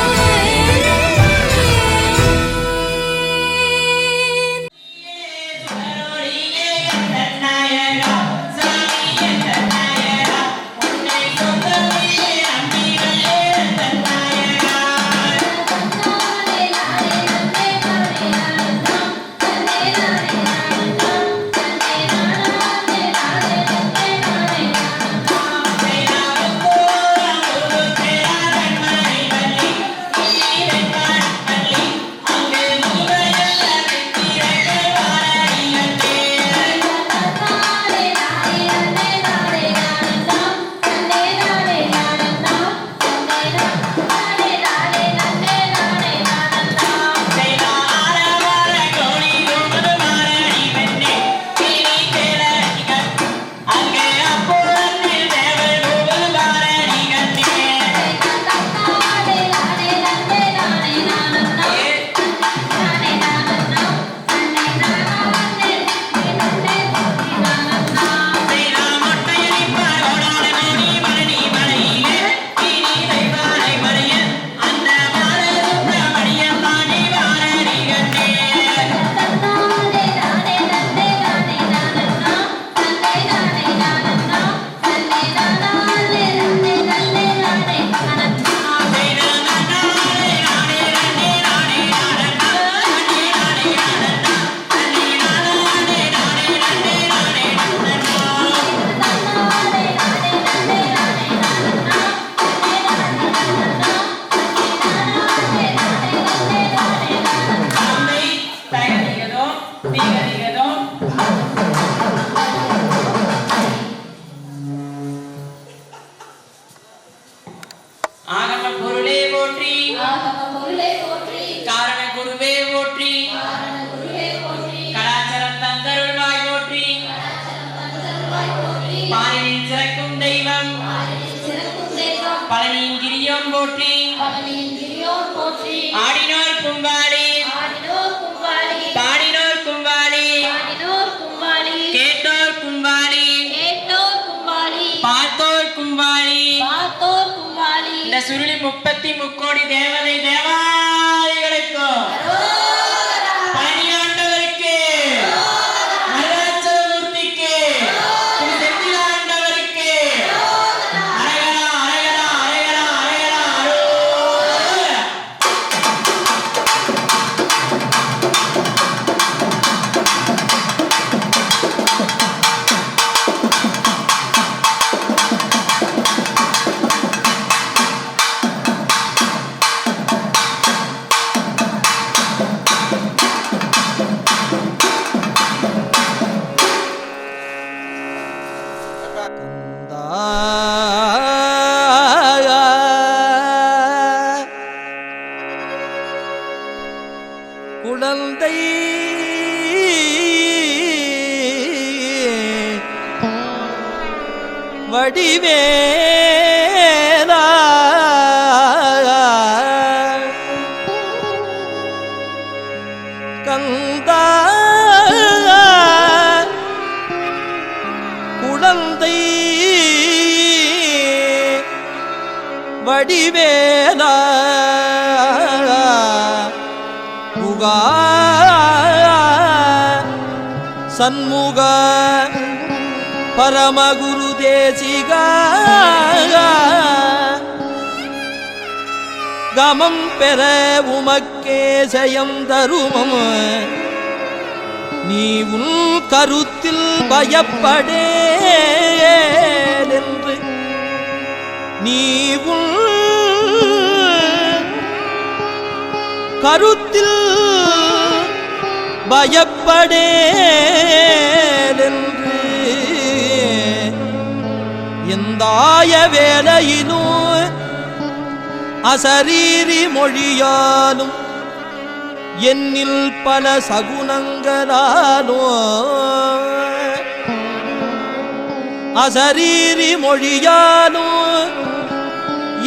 ஆடினோர் கும்பாளி பாடினோர் கும்பாளி கேட்டோர் கும்பாளி பார்த்தோர் கும்பாளி இந்த சுருளி 33 கோடி தேவதை தேவாதிகளுக்கும் பழனியாண்டவருக்கு மருதாச்சலமூர்த்திக்கு செந்திலாண்டவருக்கு அரகரா அரகரா அரகரா அரகரா அரோகரா. குழந்தை வடிவேலா கந்தா குழந்தை வடிவேலா முகா சண்முக பரமகுரு தேசிகா கமம் பெற உமக்கே ஜெயம் தருமம் நீ உன் கருத்தில் பயப்படேலென்று நீ உன் கருத்தில் பயப்படேலென்று எந்தாய வேலையிலும் அசரீரி மொழியாலும் என்னில் பல சகுனங்களாலும் அசரீரி மொழியாலும்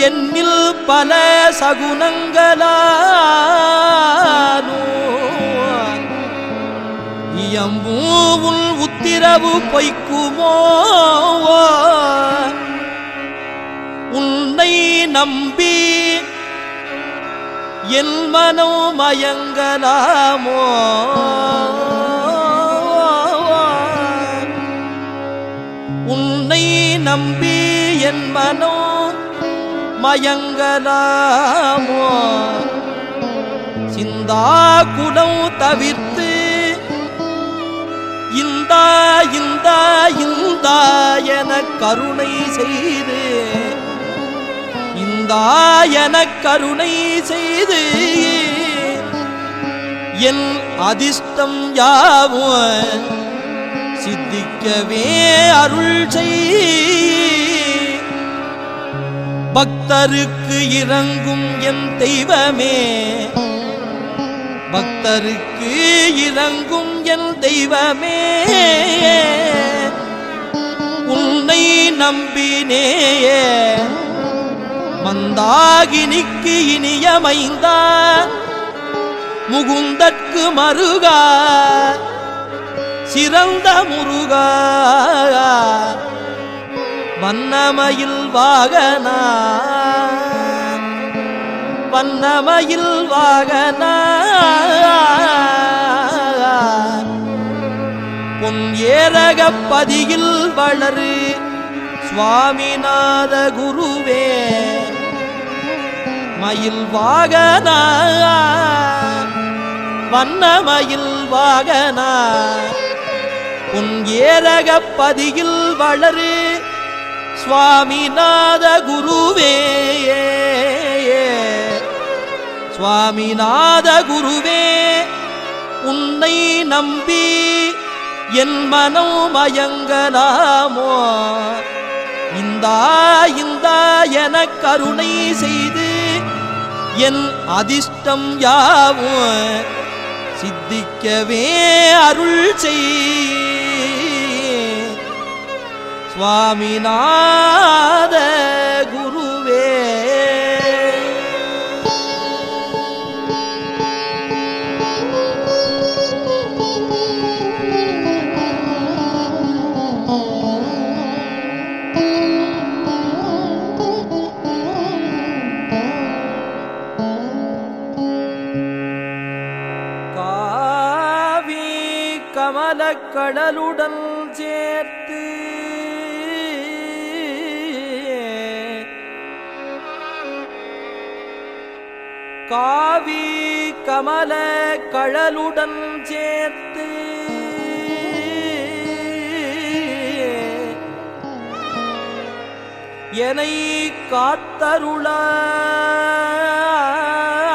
என்னில் பல சகுனங்களாலும் இயம்பூவுள் உத்திரவு பொய்க்குமோ உன்னை நம்பி என் மனம் மயங்கலாமோ உன்னை நம்பி என் மனம் மயங்கலாமோ சிந்தா குலம் தவிர்த்து இந்தா இந்தா இந்தா என கருணை செய்து இந்தா என கருணை செய்து என் அதிர்ஷ்டம் யாவும் சித்திக்கவே அருள் செய் பக்தருக்கு இறங்கும் என் தெய்வமே பக்தருக்கு இறங்கும் என் தெய்வமே உன்னை நம்பினேயே மந்தாகினிக்கு இனியமைந்தா முகுந்தற்கு மருகா சிறந்த முருகா வண்ணமயில் வாகனா வண்ணமயில் வாகனா பொன் ஏரகப்பதியில் வளரு சுவாமிநாத குருவே மயில் வாகனா வண்ணமயில் வாகனா பொன் ஏரகப்பதியில் வளரு சுவாமிநாத குருவே சுவாமிநாத குருவே உன்னை நம்பி என் மனம் மயங்கலாமோ இந்தா இந்தா என கருணை செய்து என் அதிர்ஷ்டம் யாவும் சித்திக்கவே அருள் செய் சுவாமிநாத குருவே கமலக்கடலுடன் சேர்த்து காவி கமல கடலுடன் சேர்த்து என்னை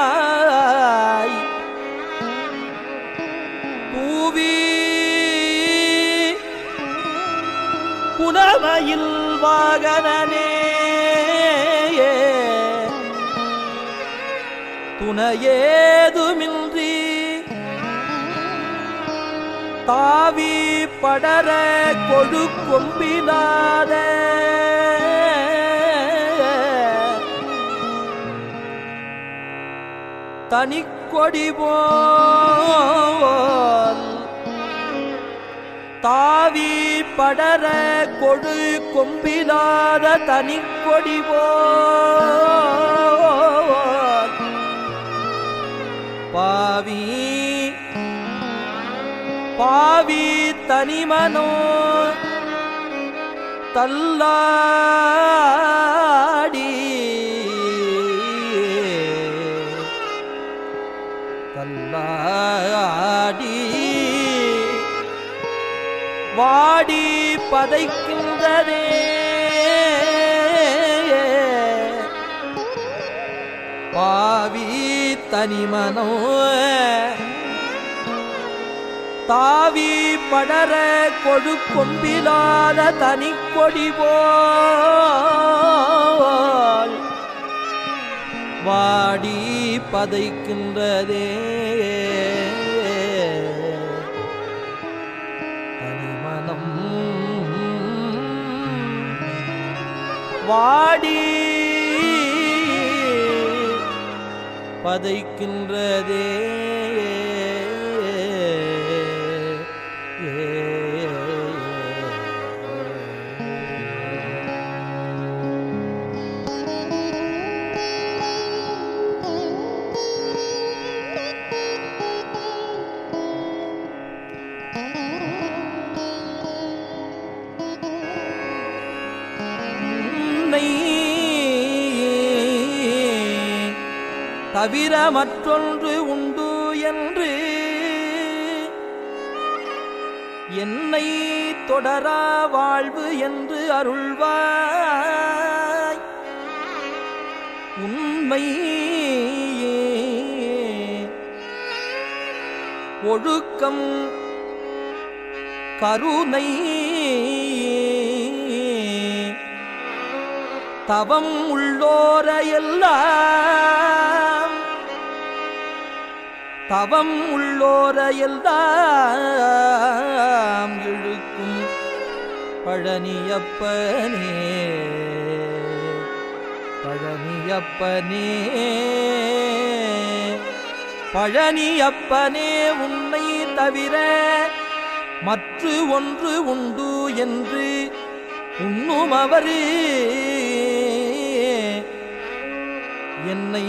காத்தருளாய் பூவி புனமையில் வாகனனே துணையேதுமின்றி தாவி படர கொடு கொம்பினாத தனிக்கொடி போல் தாவி படர கொடு கொம்பிலாத தனிக்கொடி போல் பாவி பாவி தனிமனோ தள்ளாடி தள்ளாடி வாடி பதைக்கின்றதே பாவி தனிமனோ தாவி படர கொடு கொம்பிலாத தனிக்கொடி போல் வாடி பதைக்கின்றதே தனிமனம் வாடி பதைக்கின்றதே தவிர மற்றொன்று உண்டு என்று என்னை தொடரா வாழ்வு என்று அருள்வாய். உண்மை ஒழுக்கம் கருணை தவம் உள்ளோரையெல்லாம் தவம் உள்ளோரையெல்லாம் இழுக்கும் பழனியப்பனே பழனியப்பனே பழனியப்பனே உன்னை தவிர மற்ற ஒன்று உண்டு என்று உண்ணும் அவரே என்னை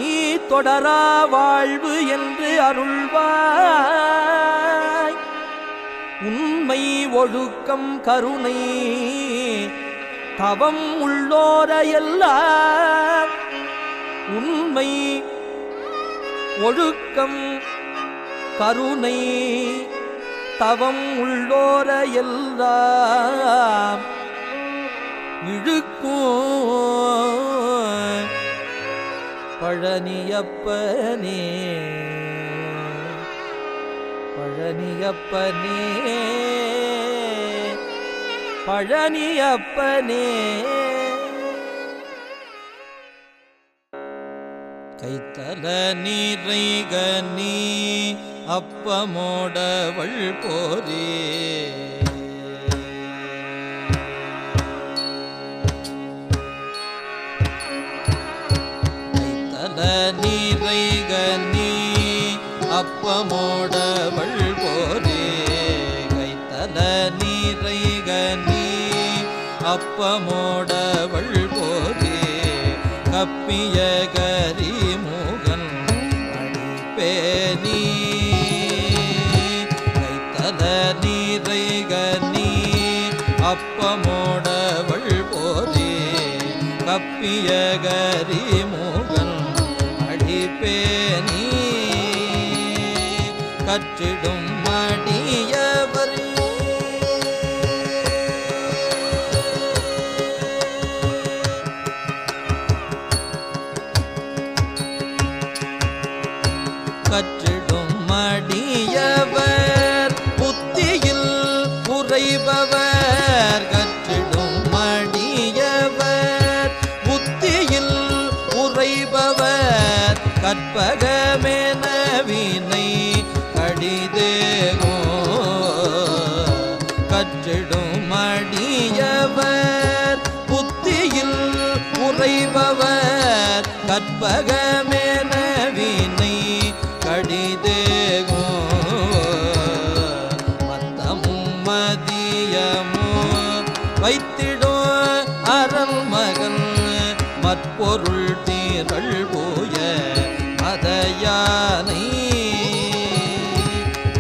தொடரா வாழ்வு என்று அருள்வாய். உண்மை ஒழுக்கம் கருணை தவம் உள்ளோரையெல்லாம் உண்மை ஒழுக்கம் கருணை தவம் உள்ளோரையெல்லாம் இழுக்கும் பழனியப்பனே பழனியப்பனே பழனியப்பனே. கைத்தல நீரைகனி அப்பமோடவள் போரே நீரைகனி அப்பமோடவள் போரே கைத்தல நீரைகனி அப்பமோடவள் போரே கப்பிய கரிமுகன் அடிப்பேனி கைத்தல நீரைகனி அப்பமோடவள் போரே கப்பிய கரிமுகன் பேணி கற்றிடும் மடியவர் கற்றிடும் மடியவர் புத்தியில் உறைபவர் கற்றிடும் மடியவர் புத்தியில் உறைபவர் கற்பகமெனவினை கடிதேகோ கற்றிடும் மடியவர் புத்தியில் உறைபவர் கற்பகமெனவினை கடிதேகோ மத்தமும் மதியமும் வைத்திடும் அரண் மகன் மற்பொருள் தீரள் போய மதயானை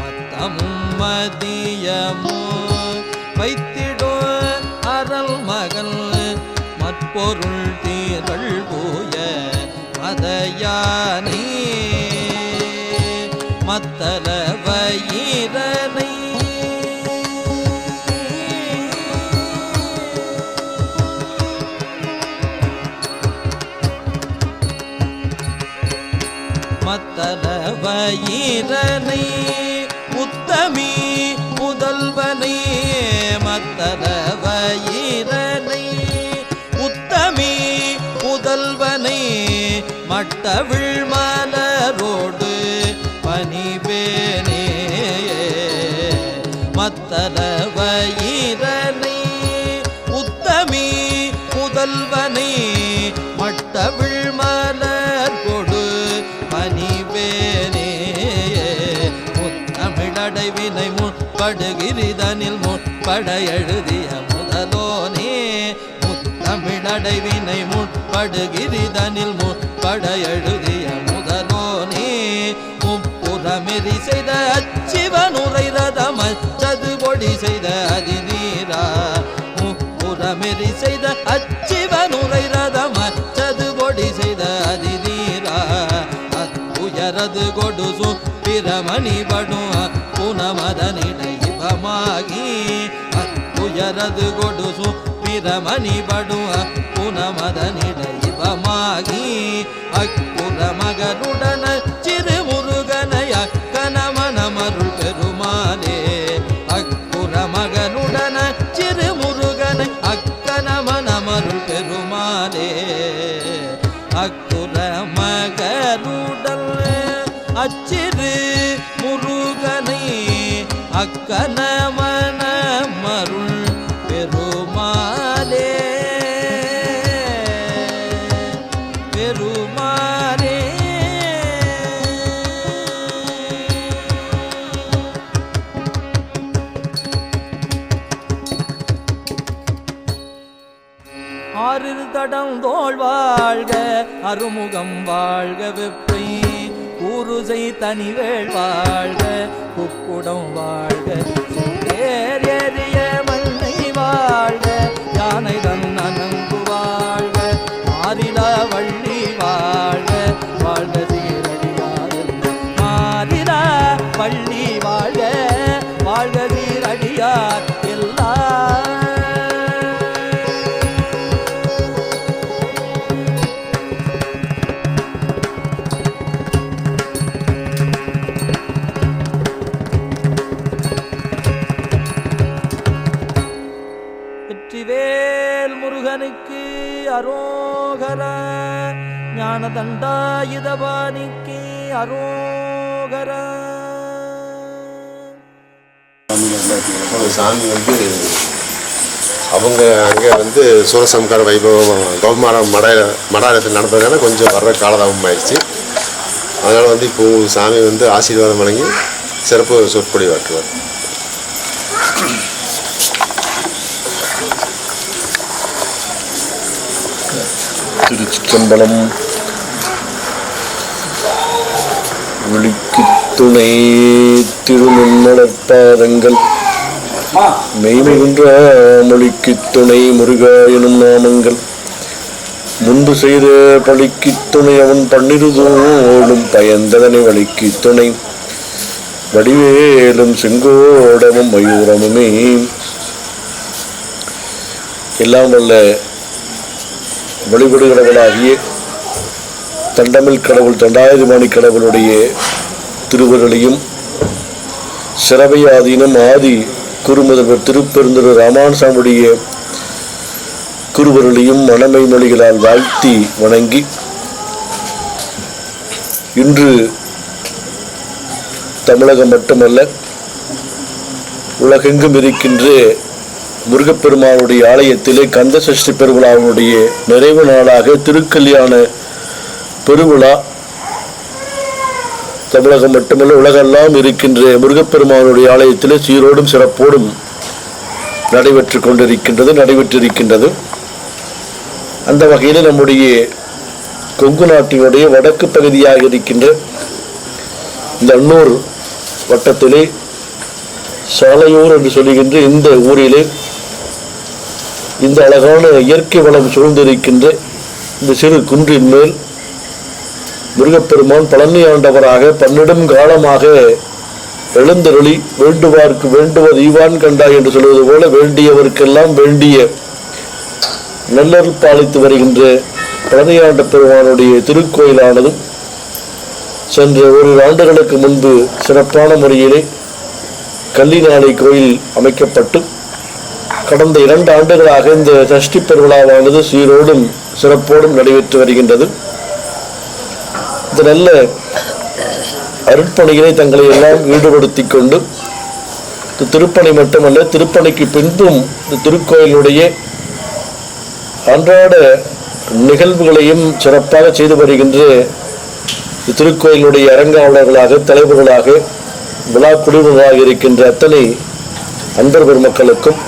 மத்தமும் மதியமும் வைத்திடும் அரண் மகன் மற்பொருள் தீரள் போய மதயானை மத்தல வயிரனை மத்தல வயிரனை உத்தமி முதல்வனை மத்தல வயிரனை உத்தமி முதல்வனை மட்டவிழ் மலரோடு பணிபேனே மத்தல வயிரனை உத்தமி முதல்வனை முருகனில் முற்பட எழுதிய முதலோனே முத்தமிழடைவினை முற்படுகிரிதனில் முற்பட எழுதிய முதலோனே முப்புறமெறி செய்த அச்சிவனுரை ரதமச்சது பொடி செய்த அதிநீரா முப்புறமெறி செய்த அச்சிவனுரை ரதமச்சது பொடி செய்த அதிநீரா அத்துயரது கொடுசு பிரமணி படும் புனமதனிடைபமாகி அத்துயரது கொடுசு பிரமணி படும் புனமதனிடைபமாகி அக்குற மகனுடன சிறு முருகனைய கனமனமருள் பெருமானே அக்குற மகனுடன சிறு முருகனை அக்கனமனமருள் பெருமானே அக்குற மகனுடன் அச்சிறு முருகனை அக்கனமனமருள் பெருமானே பெருமானே ஆறிரு தடம் தோள் வாழ்க அருமுகம் வாழ்க வெப்பை ஊருசை தனிவேள் வாழ்க குக்குடம் வாழ்க ஏறிய மண்ணை வாழ்க யானை தன் அனங்கு வாழ்க மாறிலா வள்ளி வாழ்க வாழ்க சீரடியார் மாறிலா வள்ளி வாழ்க வாழ்க சீரடியார் எல்லாம் வெற்றிவேல் முருகனுக்கு அரோகரா ஞான தண்டாயுதபாணிக்கு அரோகரா. சாமி வந்து அவங்க அங்கே வந்து சூரசம்கார வைபவம் கௌமாரம் மடாலயத்தில் நடந்ததுனால கொஞ்சம் வர்ற காலதாமம் ஆயிடுச்சு. அதனால் வந்து இப்போ சாமி வந்து ஆசீர்வாதம் வழங்கி சிறப்பு சொற்பொழிவாக்குவார். திருச்சிற்றம்பலம். விழிக்கு துணை திருநுண்மலர்பாதங்கள் மெய்மிகின்ற மொழிக்கு துணை முருகா எனும் நாமங்கள் முன்பு செய்த பழிக்கு துணை அவன் பன்னிருதோடும் பயந்ததனை வழிக்கு துணை வடிவேலும் செங்கோடமும் மயூரமுமே. எல்லாம் வல்ல வழிபடு கடவுளாகிய தண்டமிழ் கடவுள் தண்டாயுதபாணி கடவுளுடைய திருவருளையும் சிறவையாதீனம் ஆதி குருமுதல்வர் திருப்பெருந்துறை ராமானுசாமியுடைய குருவருளையும் மனமை மொழிகளால் வாழ்த்தி வணங்கி இன்று தமிழகம் மட்டுமல்ல உலகெங்கும் இருக்கின்ற முருகப்பெருமானுடைய ஆலயத்திலே கந்த சஷ்டி பெருவிழாவினுடைய நிறைவு நாளாக திருக்கல்யாண பெருவிழா தமிழகம் மட்டுமல்ல உலகெல்லாம் இருக்கின்ற முருகப்பெருமானுடைய ஆலயத்திலே சீரோடும் சிறப்போடும் நடைபெற்றிருக்கின்றது. அந்த வகையில் நம்முடைய கொங்கு நாட்டினுடைய வடக்கு பகுதியாக இருக்கின்ற இந்த அன்னூர் வட்டத்திலே சாலையூர் என்று சொல்லுகின்ற இந்த ஊரிலே இந்த அழகான இயற்கை வளம் சூழ்ந்திருக்கின்ற இந்த சிறு குன்றின் மேல் முருகப்பெருமான் பழனி ஆண்டவராக பன்னிடும் காலமாக எழுந்தருளி வேண்டுவார்க்கு வேண்டுவது ஈவான் கண்டாய் என்று சொல்வது போல வேண்டியவருக்கெல்லாம் வேண்டிய நல்லருள் பாலித்து வருகின்ற பழனி ஆண்ட பெருமானுடைய திருக்கோயிலானதும் சென்ற ஓரிரு ஆண்டுகளுக்கு முன்பு சிறப்பான முறையிலே கல்லினாலை கோயில் அமைக்கப்பட்டு கடந்த 2 ஆண்டுகளாக இந்த சஷ்டி பெருவிழாவானது சீரோடும் சிறப்போடும் நடைபெற்று வருகின்றது. இந்த நல்ல அருட்பணிகளை தங்களை எல்லாம் ஈடுபடுத்தி கொண்டு திருப்பணி மட்டுமல்ல திருப்பணிக்கு பின்பும் இந்த திருக்கோயிலுடைய அன்றாட நிகழ்வுகளையும் சிறப்பாக செய்து வருகின்ற திருக்கோயிலுடைய அரங்காவலர்களாக தலைவர்களாக விழா குழுவர்களாக இருக்கின்ற அத்தனை அன்பர் பெருமக்களுக்கும்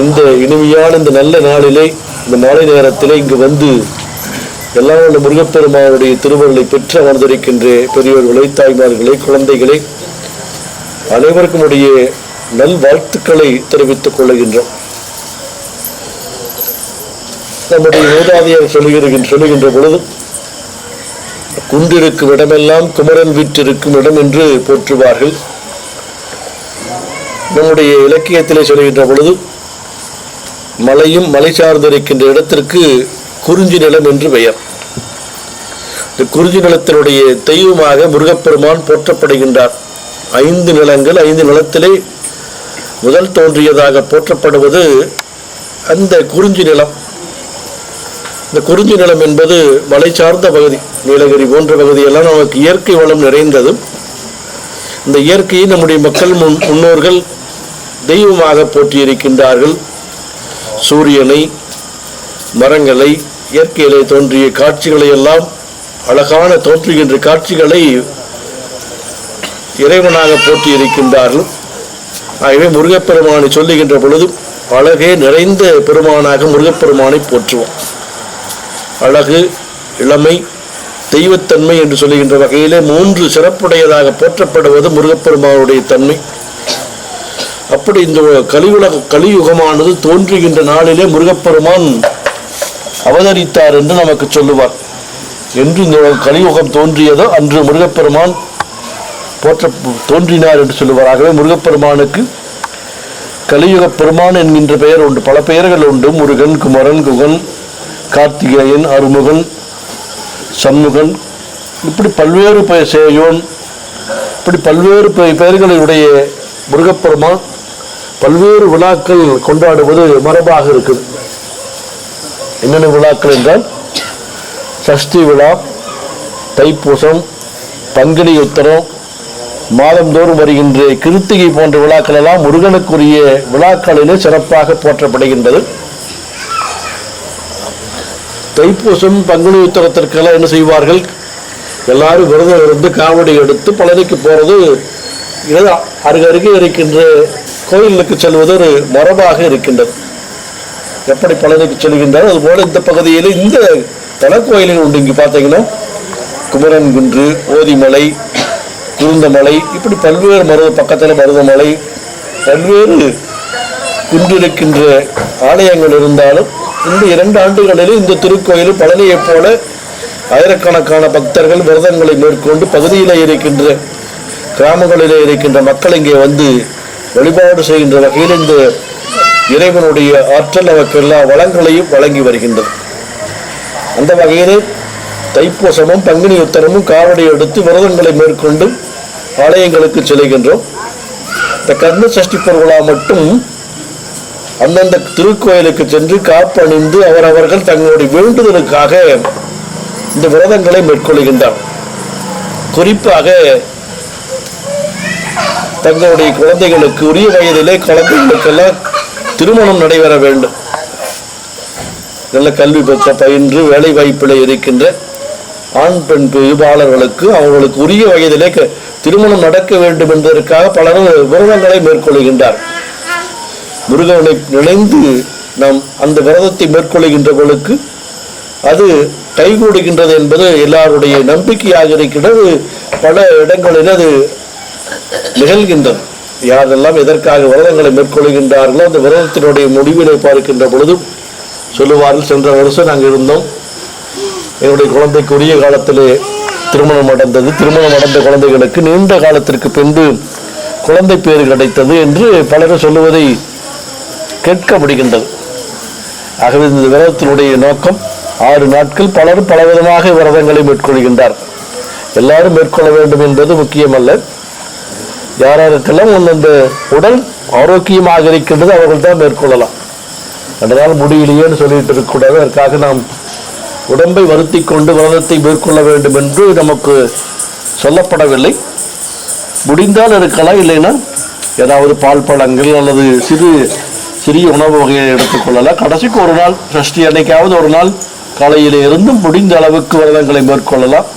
இந்த இனிமையான இந்த நல்ல நாளிலே இந்த மாலை நேரத்திலே இங்கு வந்து எல்லாம் உள்ள முருகப்பெருமானுடைய திருவருளை பெற்று அமர்ந்திருக்கின்ற பெரியவர்களை, தாய்மார்களை, குழந்தைகளை அனைவருக்கும் உடைய நல் வாழ்த்துக்களை தெரிவித்துக் கொள்கின்றோம். நம்முடைய மூதாதையர் சொல்லுகின்ற பொழுது குன்றிருக்கும் இடமெல்லாம் குமரன் வீற்றிருக்கும் இடம் என்று போற்றுவார்கள். நம்முடைய இலக்கியத்திலே சொல்லுகின்ற பொழுது மலையும் மலை சார்ந்திருக்கின்ற இடத்திற்கு குறிஞ்சி நிலம் என்று பெயர். இந்த குறிஞ்சி நிலத்தினுடைய தெய்வமாக முருகப்பெருமான் போற்றப்படுகின்றார். 5 நிலங்கள், 5 நிலத்திலே முதல் தோன்றியதாக போற்றப்படுவது அந்த குறிஞ்சி நிலம். இந்த குறிஞ்சி நிலம் என்பது மலை சார்ந்த பகுதி, நீலகிரி போன்ற பகுதியெல்லாம் நமக்கு இயற்கை வளம் நிறைந்தது. இந்த இயற்கையை நம்முடைய மக்கள் முன்னோர்கள் தெய்வமாக போற்றியிருக்கின்றார்கள். சூரியனை, மரங்களை, இயற்கையிலே தோன்றிய காட்சிகளை எல்லாம், அழகான தோன்றுகின்ற காட்சிகளை இறைவனாக போற்றியிருக்கின்றார்கள். ஆகவே முருகப்பெருமானை சொல்லுகின்ற பொழுது அழகே நிறைந்த பெருமானாக முருகப்பெருமானை போற்றுவோம். அழகு, இளமை, தெய்வத்தன்மை என்று சொல்லுகின்ற வகையிலே 3 சிறப்புடையதாக போற்றப்படுவது முருகப்பெருமானுடைய தன்மை. அப்படி இந்த கலியுகமானது தோன்றுகின்ற நாளிலே முருகப்பெருமான் அவதரித்தார் என்று நமக்கு சொல்லுவார். என்று இந்த கலியுகம் தோன்றியதோ அன்று முருகப்பெருமான் தோன்றினார் என்று சொல்லுவார். ஆகவே முருகப்பெருமானுக்கு கலியுக பெருமான் என்கின்ற பெயர் உண்டு. பல பெயர்கள் உண்டு. முருகன், குமரன், குகன், கார்த்திகேயன், அருமுகன், சண்முகன், இப்படி பல்வேறு சேயோன், இப்படி பல்வேறு பெயர்களுடைய முருகப்பெருமான் பல்வேறு விழாக்கள் கொண்டாடுவது மரபாக இருக்குது. என்னென்ன விழாக்கள் என்றால் சஷ்டி விழா, தைப்பூசம், பங்குனி உத்தரம், மாதந்தோறும் வருகின்ற கிருத்திகை போன்ற விழாக்கள் எல்லாம் முருகனுக்குரிய விழாக்களிலே சிறப்பாக போற்றப்படுகின்றது. தைப்பூசம், பங்குனி உத்தரத்திற்கெல்லாம் என்ன செய்வார்கள்? எல்லாரும் விரதம் இருந்து காவடி எடுத்து பழனிக்கு போறது அருகருகே இருக்கின்ற கோயிலுக்கு செல்வது ஒரு மரபாக இருக்கின்றது. எப்படி பழனிக்கு செல்கின்றார் அதுபோல இந்த பகுதியில் இந்த பல கோயில்கள் உண்டு. இங்கு பார்த்தீங்கன்னா குமரன் குன்று, ஓதிமலை, குருந்தமலை, இப்படி பல்வேறு பக்கத்தில் மருதமலை, பல்வேறு குன்றிருக்கின்ற ஆலயங்கள் இருந்தாலும் இந்த 2 ஆண்டுகளில் இந்த திருக்கோயில் பழனியைப் போல ஆயிரக்கணக்கான பக்தர்கள் விரதங்களை மேற்கொண்டு பகுதியிலே இருக்கின்ற கிராமங்களிலே இருக்கின்ற மக்கள் இங்கே வந்து வழிபாடு செய்கின்ற வகையில் இந்த இறைவனுடைய ஆற்றல் அவருக்கு எல்லா வளங்களையும் வழங்கி வருகின்றது. அந்த வகையில் தைப்பூசமும் பங்குனி உத்தரமும் காவடி எடுத்து விரதங்களை மேற்கொண்டு ஆலயங்களுக்கு செல்கின்றோம். இந்த கந்த சஷ்டி பெருவிழா மட்டும் அந்தந்த திருக்கோயிலுக்கு சென்று காப்பணிந்து அவரவர்கள் தங்களுடைய வேண்டுதலுக்காக இந்த விரதங்களை மேற்கொள்கின்றார். குறிப்பாக தங்களுடைய குழந்தைகளுக்கு உரிய வயதிலே குழந்தைகளுக்கெல்லாம் திருமணம் நடைபெற வேண்டும். நல்ல கல்வி பெற்ற பயின்று வேலை வாய்ப்பில் இருக்கின்ற ஆண் பெண் இருபாளர்களுக்கு அவர்களுக்கு உரிய வயதிலே திருமணம் நடக்க வேண்டும் என்பதற்காக பலரும் விரதங்களை மேற்கொள்கின்றார். முருகனை நினைந்து நாம் அந்த விரதத்தை மேற்கொள்கின்றவர்களுக்கு அது கைகூடுகின்றது என்பது எல்லாருடைய நம்பிக்கையாக இருக்கிறது. பல இடங்களில் அது நிகழ்கின்றது. யாரெல்லாம் எதற்காக விரதங்களை மேற்கொள்கின்றார்களோ அந்த விரதத்தினுடைய முடிவினை பார்க்கின்ற பொழுது சொல்லுவார்கள், சென்ற வருஷம் நாங்கள் இருந்தோம், என்னுடைய குழந்தைக்கு உரிய காலத்திலே திருமணம் அடைந்தது, திருமணம் அடைந்த குழந்தைகளுக்கு நீண்ட காலத்திற்கு பின்பு குழந்தை பேறு கிடைத்தது என்று பலரும் சொல்லுவதை கேட்கப்படுகின்றது. ஆகவே இந்த விரதத்தினுடைய நோக்கம் 6 நாட்கள் பலரும் பலவிதமாக விரதங்களை மேற்கொள்கின்றார். எல்லாரும் மேற்கொள்ள வேண்டும் என்பது முக்கியமல்ல. யாராருக்கெல்லாம் அந்த உடல் ஆரோக்கியமாக இருக்கின்றது அவர்கள் தான் மேற்கொள்ளலாம். அதனால் முடியலையேன்னு சொல்லிட்டு இருக்கக்கூடாது. அதற்காக நாம் உடம்பை வருத்தி கொண்டு விரதத்தை மேற்கொள்ள வேண்டும் என்று நமக்கு சொல்லப்படவில்லை. முடிந்தால் இருக்கலாம், இல்லைன்னா ஏதாவது பால் பழங்கள் அல்லது சிறிய உணவு வகையை எடுத்துக்கொள்ளலாம். கடைசிக்கு ஒரு நாள் சஷ்டி அன்னைக்காவது ஒரு நாள் காலையிலே இருந்தும் முடிந்த அளவுக்கு விரதங்களை மேற்கொள்ளலாம்.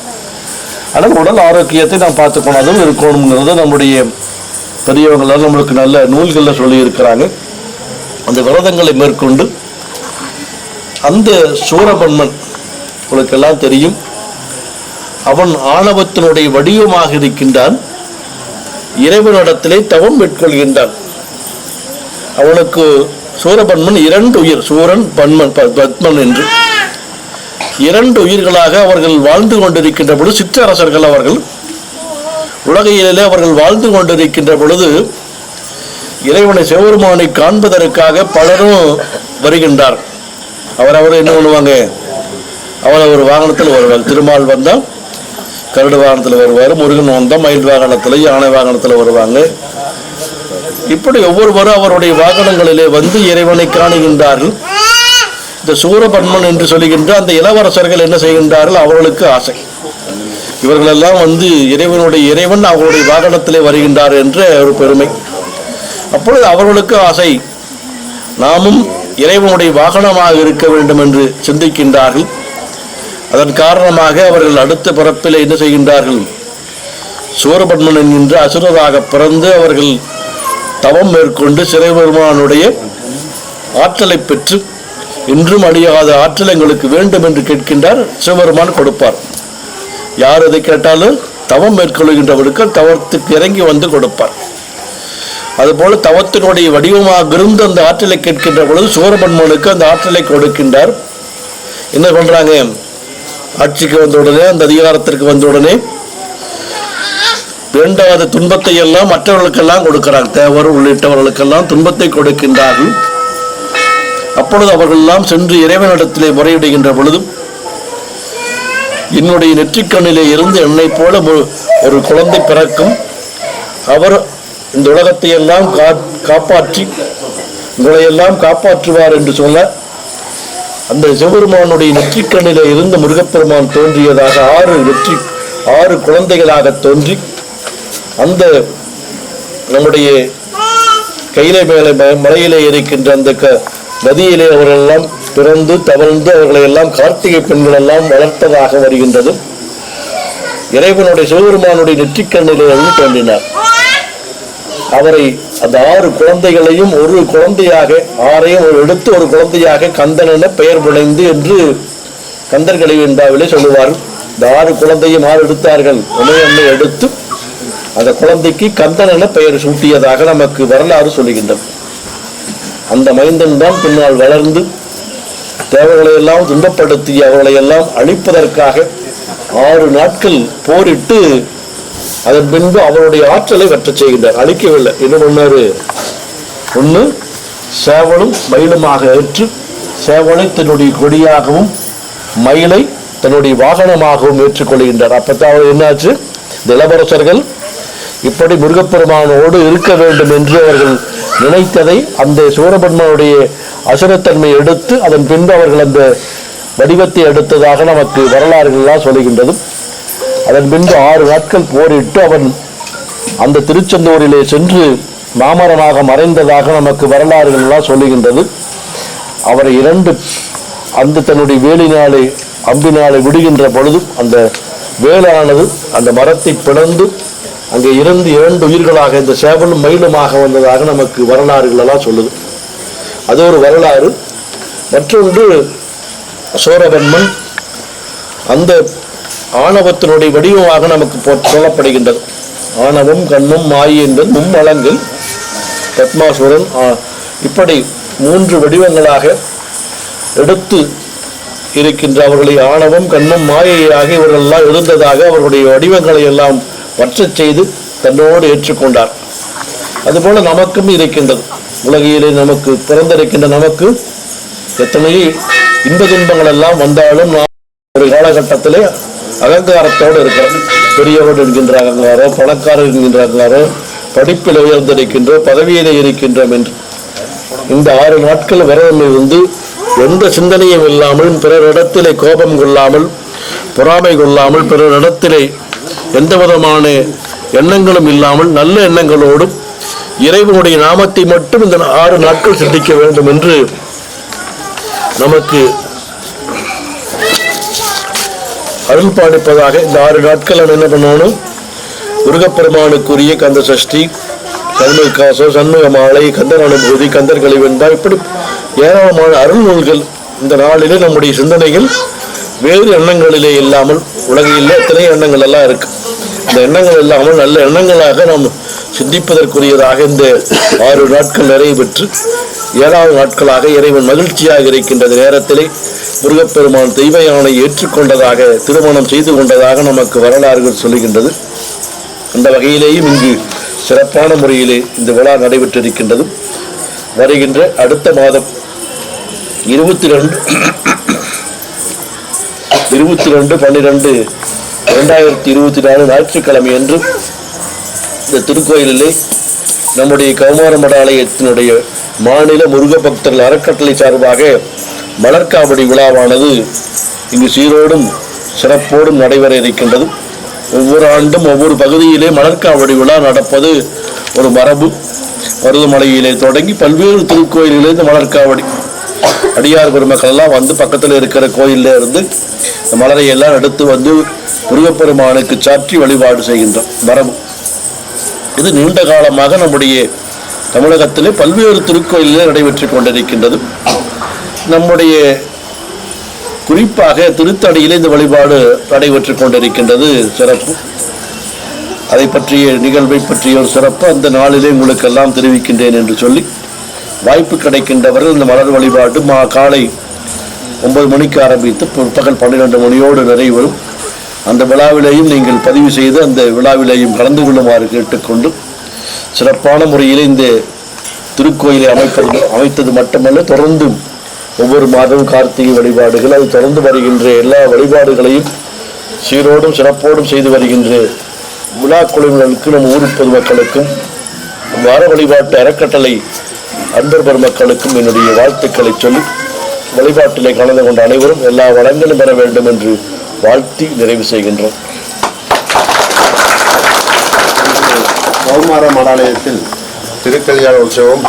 ஆனால் உடல் ஆரோக்கியத்தை நாம் பார்த்துக்கொண்டதும் இருக்கணுங்கிறது நம்முடைய பெரியவங்களால் நம்மளுக்கு நல்ல நூல்களில் சொல்லியிருக்கிறாங்க. அந்த விரதங்களை மேற்கொண்டு அந்த சூரபன்மன் உங்களுக்கெல்லாம் தெரியும், அவன் ஆணவத்தினுடைய வடிவமாக இருக்கின்றான். இறைவனிடத்திலே தவம் மேற்கொள்கின்றான். அவனுக்கு சூரபன்மன் 2 உயிர், சூரன் பன்மன் பத்மன் என்று 2 உயிர்களாக அவர்கள் வாழ்ந்து கொண்டிருக்கின்ற பொழுது, சிற்றரசர்கள் அவர்கள் உலகையிலே அவர்கள் வாழ்ந்து கொண்டிருக்கின்ற பொழுது இறைவனை சிவபெருமானை காண்பதற்காக பலரும் வருகின்றார். அவர் என்ன பண்ணுவாங்க, அவர் வாகனத்தில் வருவார். திருமால் வந்தால் கருடு வாகனத்தில் வருவார், முருகன் வந்தால் மயில் வாகனத்தில், யானை வாகனத்தில் வருவாங்க. இப்படி ஒவ்வொருவரும் அவருடைய வாகனங்களிலே வந்து இறைவனை காணுகின்றார்கள். இந்த சூரபன்மன் என்று சொல்லுகின்ற அந்த இளவரசர்கள் என்ன செய்கின்றார்கள், அவர்களுக்கு ஆசை. இவர்களெல்லாம் வந்து இறைவன் அவருடைய வாகனத்திலே வருகின்றார் என்ற ஒரு பெருமை. அப்பொழுது அவர்களுக்கு ஆசை, நாமும் இறைவனுடைய வாகனமாக இருக்க வேண்டும் என்று சிந்திக்கின்றார்கள். அதன் காரணமாக அவர்கள் அடுத்த பிறப்பில் என்ன செய்கின்றார்கள், சூரபன்மன் என்கின்ற அசுரராக பிறந்து அவர்கள் தவம் மேற்கொண்டு சிவபெருமானுடைய ஆற்றலை பெற்று இன்றும் அழியாத ஆற்றல் எங்களுக்கு வேண்டும் என்று கேட்கின்றார். சிவபெருமான் கொடுப்பார். யார் எதை கேட்டாலும் தவம் மேற்கொள்கின்றவருக்கு தவத்துக்கு இறங்கி வந்து கொடுப்பார். அதுபோல தவத்தினுடைய வடிவமாக இருந்து அந்த ஆற்றலை கேட்கின்ற பொழுது சூரபன்மனுக்கு அந்த ஆற்றலை கொடுக்கின்றார். என்ன பண்றாங்க, ஆட்சிக்கு வந்த உடனே, அந்த அதிகாரத்திற்கு வந்த உடனே வேண்டாத துன்பத்தை எல்லாம் மற்றவர்களுக்கெல்லாம் கொடுக்கிறார். தேவர் உள்ளிட்டவர்களுக்கெல்லாம் துன்பத்தை கொடுக்கின்றார்கள். அப்பொழுது அவர்கள் எல்லாம் சென்று இறைவனிடத்திலே முறையிடுகின்ற பொழுதும், என்னுடைய நெற்றிக்கண்ணிலே இருந்து என்னை போல ஒரு குழந்தை பிறக்கும், அவர் இந்த உலகத்தை எல்லாம் காப்பாற்றி உங்களையெல்லாம் காப்பாற்றுவார் என்று சொல்ல, அந்த சிவபெருமானுடைய நெற்றிக்கண்ணிலே இருந்து முருகப்பெருமான் தோன்றியதாக 6 குழந்தைகளாக தோன்றி அந்த நம்முடைய கையிலே மேலே மலையிலே இருக்கின்ற அந்த நதியிலே அவர்களெல்லாம் பிறந்து தவழ்ந்து அவர்களை எல்லாம் கார்த்திகை பெண்கள் எல்லாம் வளர்த்ததாக வருகின்றது. இறைவனுடைய சிவபெருமானுடைய நெற்றிக்கண்ணிலே இருந்து தோன்றினார். அவரை அந்த 6 குழந்தைகளையும் ஒரு குழந்தையாக 6ஐயும் எடுத்து ஒரு குழந்தையாக கந்தன் என பெயர் விளைந்து என்று கந்தர்களை என்பாவிலே சொல்லுவார்கள். இந்த 6 குழந்தையும் 6 எடுத்தார்கள். உமையன்னை எடுத்து அந்த குழந்தைக்கு கந்தன் என பெயர் சூட்டியதாக நமக்கு வரலாறு சொல்லுகின்றது. அந்த மைந்தன் தான் பின்னால் வளர்ந்து தேவர்களை எல்லாம் துன்பப்படுத்தி அவர்களை எல்லாம் அழிப்பதற்காக 6 நாட்கள் போரிட்டு அதன் பின்பு அவருடைய ஆற்றலை வெற்றச் செய்கின்றார். அழிக்கவில்லை. இன்னும் ஒன்று சேவலும் மயிலுமாக ஏற்று சேவலை தன்னுடைய கொடியாகவும் மயிலை தன்னுடைய வாகனமாகவும் ஏற்றுக்கொள்கின்றார். அப்பத்தான் அவர் என்னாச்சு, இந்த இளவரசர்கள் இப்படி முருகப்பெருமானோடு இருக்க வேண்டும் என்று அவர்கள் நினைத்ததை அந்த சூரபன்மனுடைய அசுரத்தன்மை எடுத்து அதன் பின்பு அவர்கள் அந்த வடிவத்தை எடுத்ததாக நமக்கு வரலாறுகள்லாம் சொல்லுகின்றது. அதன் பின்பு 6 நாட்கள் போரிட்டு அவன் அந்த திருச்செந்தூரிலே சென்று மாமரமாக மறைந்ததாக நமக்கு வரலாறுகள்லாம் சொல்லுகின்றது. அவரை 2 அந்த தன்னுடைய வேலினாலே அம்பினாலே விடுகின்ற பொழுது அந்த வேலானது அந்த மரத்தை பிளந்து அங்கே இருந்து 2 உயிர்களாக இந்த சேவலும் மயிலுமாக வந்ததாக நமக்கு வரலாறுகளெல்லாம் சொல்லுது. அது ஒரு வரலாறு. மற்றொன்று சூரபன்மன் அந்த ஆணவத்தினுடைய வடிவமாக நமக்கு சொல்லப்படுகின்றது. ஆணவம் கண்ணும் மாயை என்பது மும்மலங்கள். பத்மாசுரன் இப்படி 3 வடிவங்களாக எடுத்து இருக்கின்ற அவர்களை ஆணவம் கண்ணும் மாயையாக இவர்களெல்லாம் இருந்ததாக அவர்களுடைய வடிவங்களை எல்லாம் வற்றச் செய்து தன்னோடு ஏற்றுக்கொண்டார். அதுபோல நமக்கும் இருக்கின்றது. உலகிலே நமக்கு பிறந்திருக்கின்ற நமக்கு எத்தனை இன்ப துன்பங்கள் எல்லாம் வந்தாலும் நாம் ஒரு காலகட்டத்திலே அகங்காரத்தோடு இருக்கிறோம். பெரியவர் என்கின்ற அகங்காரோ, பணக்காரர் என்கின்ற அகங்காரோ, படிப்பில் உயர்ந்திருக்கின்றோம், பதவியிலே இருக்கின்றோம் என்று இந்த 6 நாட்கள் விரதம் இருந்து எந்த சிந்தனையும் இல்லாமல், பிறரிடத்திலே கோபம் கொள்ளாமல், பொறாமை கொள்ளாமல், பிறரிடத்திலே எந்த விதமான எண்ணங்களும் இல்லாமல் நல்ல எண்ணங்களோடும் இறைவனுடைய நாமத்தை மட்டும் இந்த 6 நாட்கள் சிந்திக்க வேண்டும் என்று நமக்கு அருள் பாடிப்பதாக இந்த 6 நாட்கள் என்ன பண்ணணும், முருகப்பெருமானுக்குரிய கந்த சஷ்டி, கண்ணுக்காசம், சண்முக மாலை, கந்தர் அனுபூதி, கந்தர்களை வென்றா, இப்படி ஏராளமான அருள் நூல்கள் இந்த நாளிலே நம்முடைய சிந்தனைகள் வேறு எண்ணங்களிலே இல்லாமல், உலகிலே எத்தனை எண்ணங்கள் எல்லாம் இருக்கு, இந்த எண்ணங்கள் இல்லாமல் நல்ல எண்ணங்களாக நாம் சிந்திப்பதற்குரியதாக இந்த 6 நாட்கள் நிறைவு பெற்று 7வது நாட்களாக இறைவன் மகிழ்ச்சியாக இருக்கின்ற நேரத்திலே முருகப்பெருமான் தெய்வ யானை ஏற்றுக்கொண்டதாக, திருமணம் செய்து கொண்டதாக நமக்கு வரலாறுகள் சொல்லுகின்றது. அந்த வகையிலேயும் இங்கு சிறப்பான முறையிலே இந்த விழா நடைபெற்றிருக்கின்றது. வருகின்ற அடுத்த மாதம் 22/12/2024 ஞாயிற்றுக்கிழமை அன்று இந்த திருக்கோயிலிலே நம்முடைய கௌமார மட ஆலயத்தினுடைய மாநில முருக பக்தர்கள் அறக்கட்டளை சார்பாக மலர்காவடி விழாவானது இங்கு சீரோடும் சிறப்போடும் நடைபெற இருக்கின்றது. ஒவ்வொரு ஆண்டும் ஒவ்வொரு பகுதியிலே மலர்காவடி விழா நடப்பது ஒரு மரபு. மருதமலையிலே தொடங்கி பல்வேறு திருக்கோயிலிலே இந்த மலர்காவடி அடியார் பெருமக்கள் எல்லாம் வந்து பக்கத்தில் இருக்கிற கோயிலில் இருந்து இந்த மலரை எல்லாம் எடுத்து வந்து முருகப்பெருமானுக்கு சாற்றி வழிபாடு செய்கின்ற மரபு. இது நீண்ட காலமாக நம்முடைய தமிழகத்திலே பல்வேறு திருக்கோயிலே நடைபெற்று கொண்டிருக்கின்றது. நம்முடைய குறிப்பாக திருத்தடியிலே இந்த வழிபாடு நடைபெற்று கொண்டிருக்கின்றது சிறப்பு. அதை பற்றிய நிகழ்வை பற்றிய ஒரு சிறப்பு அந்த நாளிலே உங்களுக்கு எல்லாம் தெரிவிக்கின்றேன் என்று சொல்லி, வாய்ப்பு கிடைக்கின்றவர்கள் இந்த மலர் வழிபாடு காலை 9 மணிக்கு ஆரம்பித்து பிற்பகல் 12 மணியோடு நிறைவேறும். அந்த விழாவிலேயும் நீங்கள் பதிவு செய்து அந்த விழாவிலேயும் கலந்து கொள்ளுமாறு கேட்டுக்கொண்டு, சிறப்பான முறையில் இந்த திருக்கோயிலை அமைத்தது மட்டுமல்ல, தொடர்ந்து ஒவ்வொரு மாதமும் கார்த்திகை வழிபாடுகள், அது தொடர்ந்து வருகின்ற எல்லா வழிபாடுகளையும் சீரோடும் சிறப்போடும் செய்து வருகின்ற விழா குழுவினருக்கு, நம் ஊர் பொதுமக்களுக்கும் வார வழிபாட்டு அறக்கட்டளை அன்பர் பெருமக்களுக்கும் என்னுடைய வாழ்த்துக்களை சொல்லி, வழிபாட்டிலே கலந்து கொண்ட அனைவரும் எல்லா வளங்களும் பெற வேண்டும் என்று வாழ்த்தி நிறைவு செய்கின்றோம். கௌமார மடாலயத்தில் திருக்கல்யாண உற்சவம்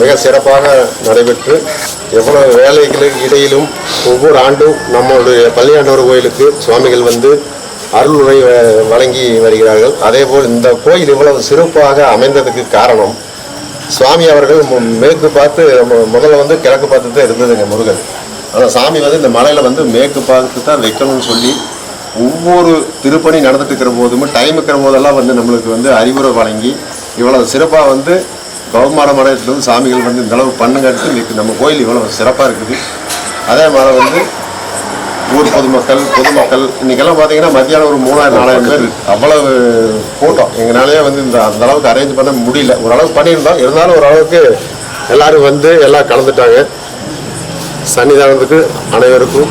மிக சிறப்பாக நடைபெற்று, எவ்வளவு வேலைகளுக்கு இடையிலும் ஒவ்வொரு ஆண்டும் நம்மளுடைய பள்ளியாண்டவர் கோயிலுக்கு சுவாமிகள் வந்து அருளுரை வழங்கி வருகிறார்கள். அதேபோல் இந்த கோயில் இவ்வளவு சிறப்பாக அமைந்ததுக்கு காரணம், சுவாமி அவர்கள் மேற்கு பார்த்து முதல்ல வந்து கிழக்கு பார்த்து தான் இருந்ததுங்க முருகன். ஆனால் சாமி வந்து இந்த மலையில் வந்து மேற்கு பார்த்து தான் வைக்கணும்னு சொல்லி ஒவ்வொரு திருப்பணி நடந்துட்டு இருக்கிற போதுமே டைம் இருக்கிற போதெல்லாம் வந்து நம்மளுக்கு வந்து அறிவுரை வழங்கி இவ்வளவு சிறப்பாக வந்து கௌமார மடத்திலிருந்து சாமிகள் வந்து இந்த அளவு பண்ணுங்கிறது நம்ம கோயில் இவ்வளவு சிறப்பாக இருக்குது. அதே மாதிரி வந்து ஊர் பொதுமக்கள் இன்றைக்கெல்லாம் பார்த்தீங்கன்னா மத்தியானம் ஒரு 3000-4000 பேர், அவ்வளவு கூட்டம். எங்களாலேயே வந்து அந்த அளவுக்கு அரேஞ்ச் பண்ண முடியல. ஓரளவுக்கு பண்ணியிருந்தோம், இருந்தாலும் ஓரளவுக்கு எல்லோரும் வந்து எல்லாம் கலந்துட்டாங்க. சன்னிதானத்துக்கு அனைவருக்கும்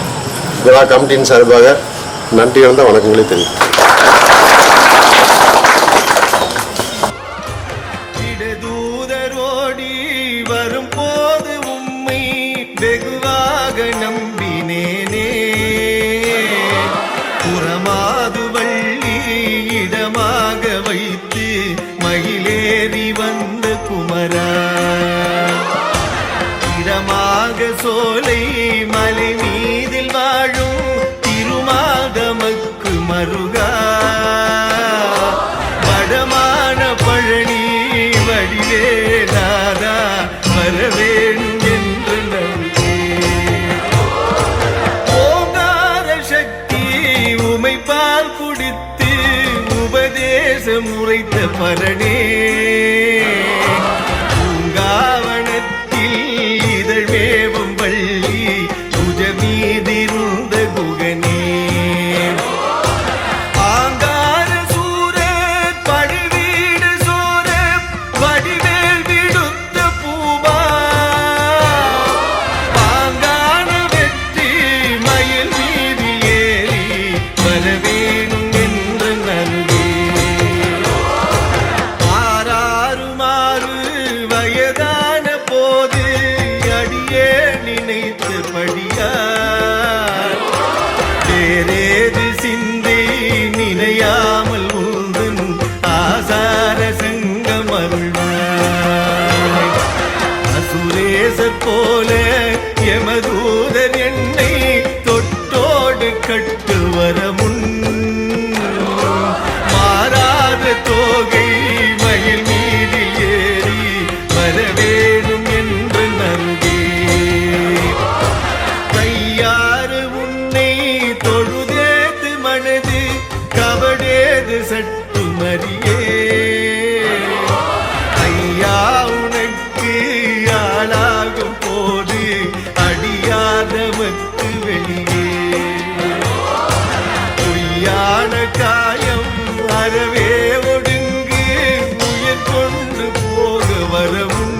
விழா கமிட்டியின் சார்பாக நன்றி இருந்த வணக்கங்களை தெரியும். இடதூதரோடி வரும் போது உம்மை வெகுவாக நம்பினேனே, புறமாது வள்ளி இடமாக வைத்து மகிழேறி வந்த குமரா, இடமாக சோலை மலை மீதில் வாழும் திருமாதமக்கு மருகா, வடமான பழனி வடிவேலாதா வரவேணும் என்று நம்பே, ஓங்கார சக்தி உமைப்பால் குடித்து உபதேசம் உரைத்த பரணே, பூங்காவனத்தில் இதழ்மேவும் வள்ளி புஜமீதிருந்த குகனே, ஆங்கார சூர படுவீடு சோர வடிவேல் விடுத்த பூமா, பாங்கான வெற்றி மயில் மீது ஏறி வரவேணும் என்ற நல்கே, ஆறாறுமாறு வயதான போது அடியே நினைத்தபடியார் வேறேது சிந்தை நினையாமல் உந்தன் ஆசார சங்கம் அருள்வாய், அசுரேசர் போல எமதூதர் என்னை தொட்டோடு கட்டு வர முன் மாறாத தோகை வரவும்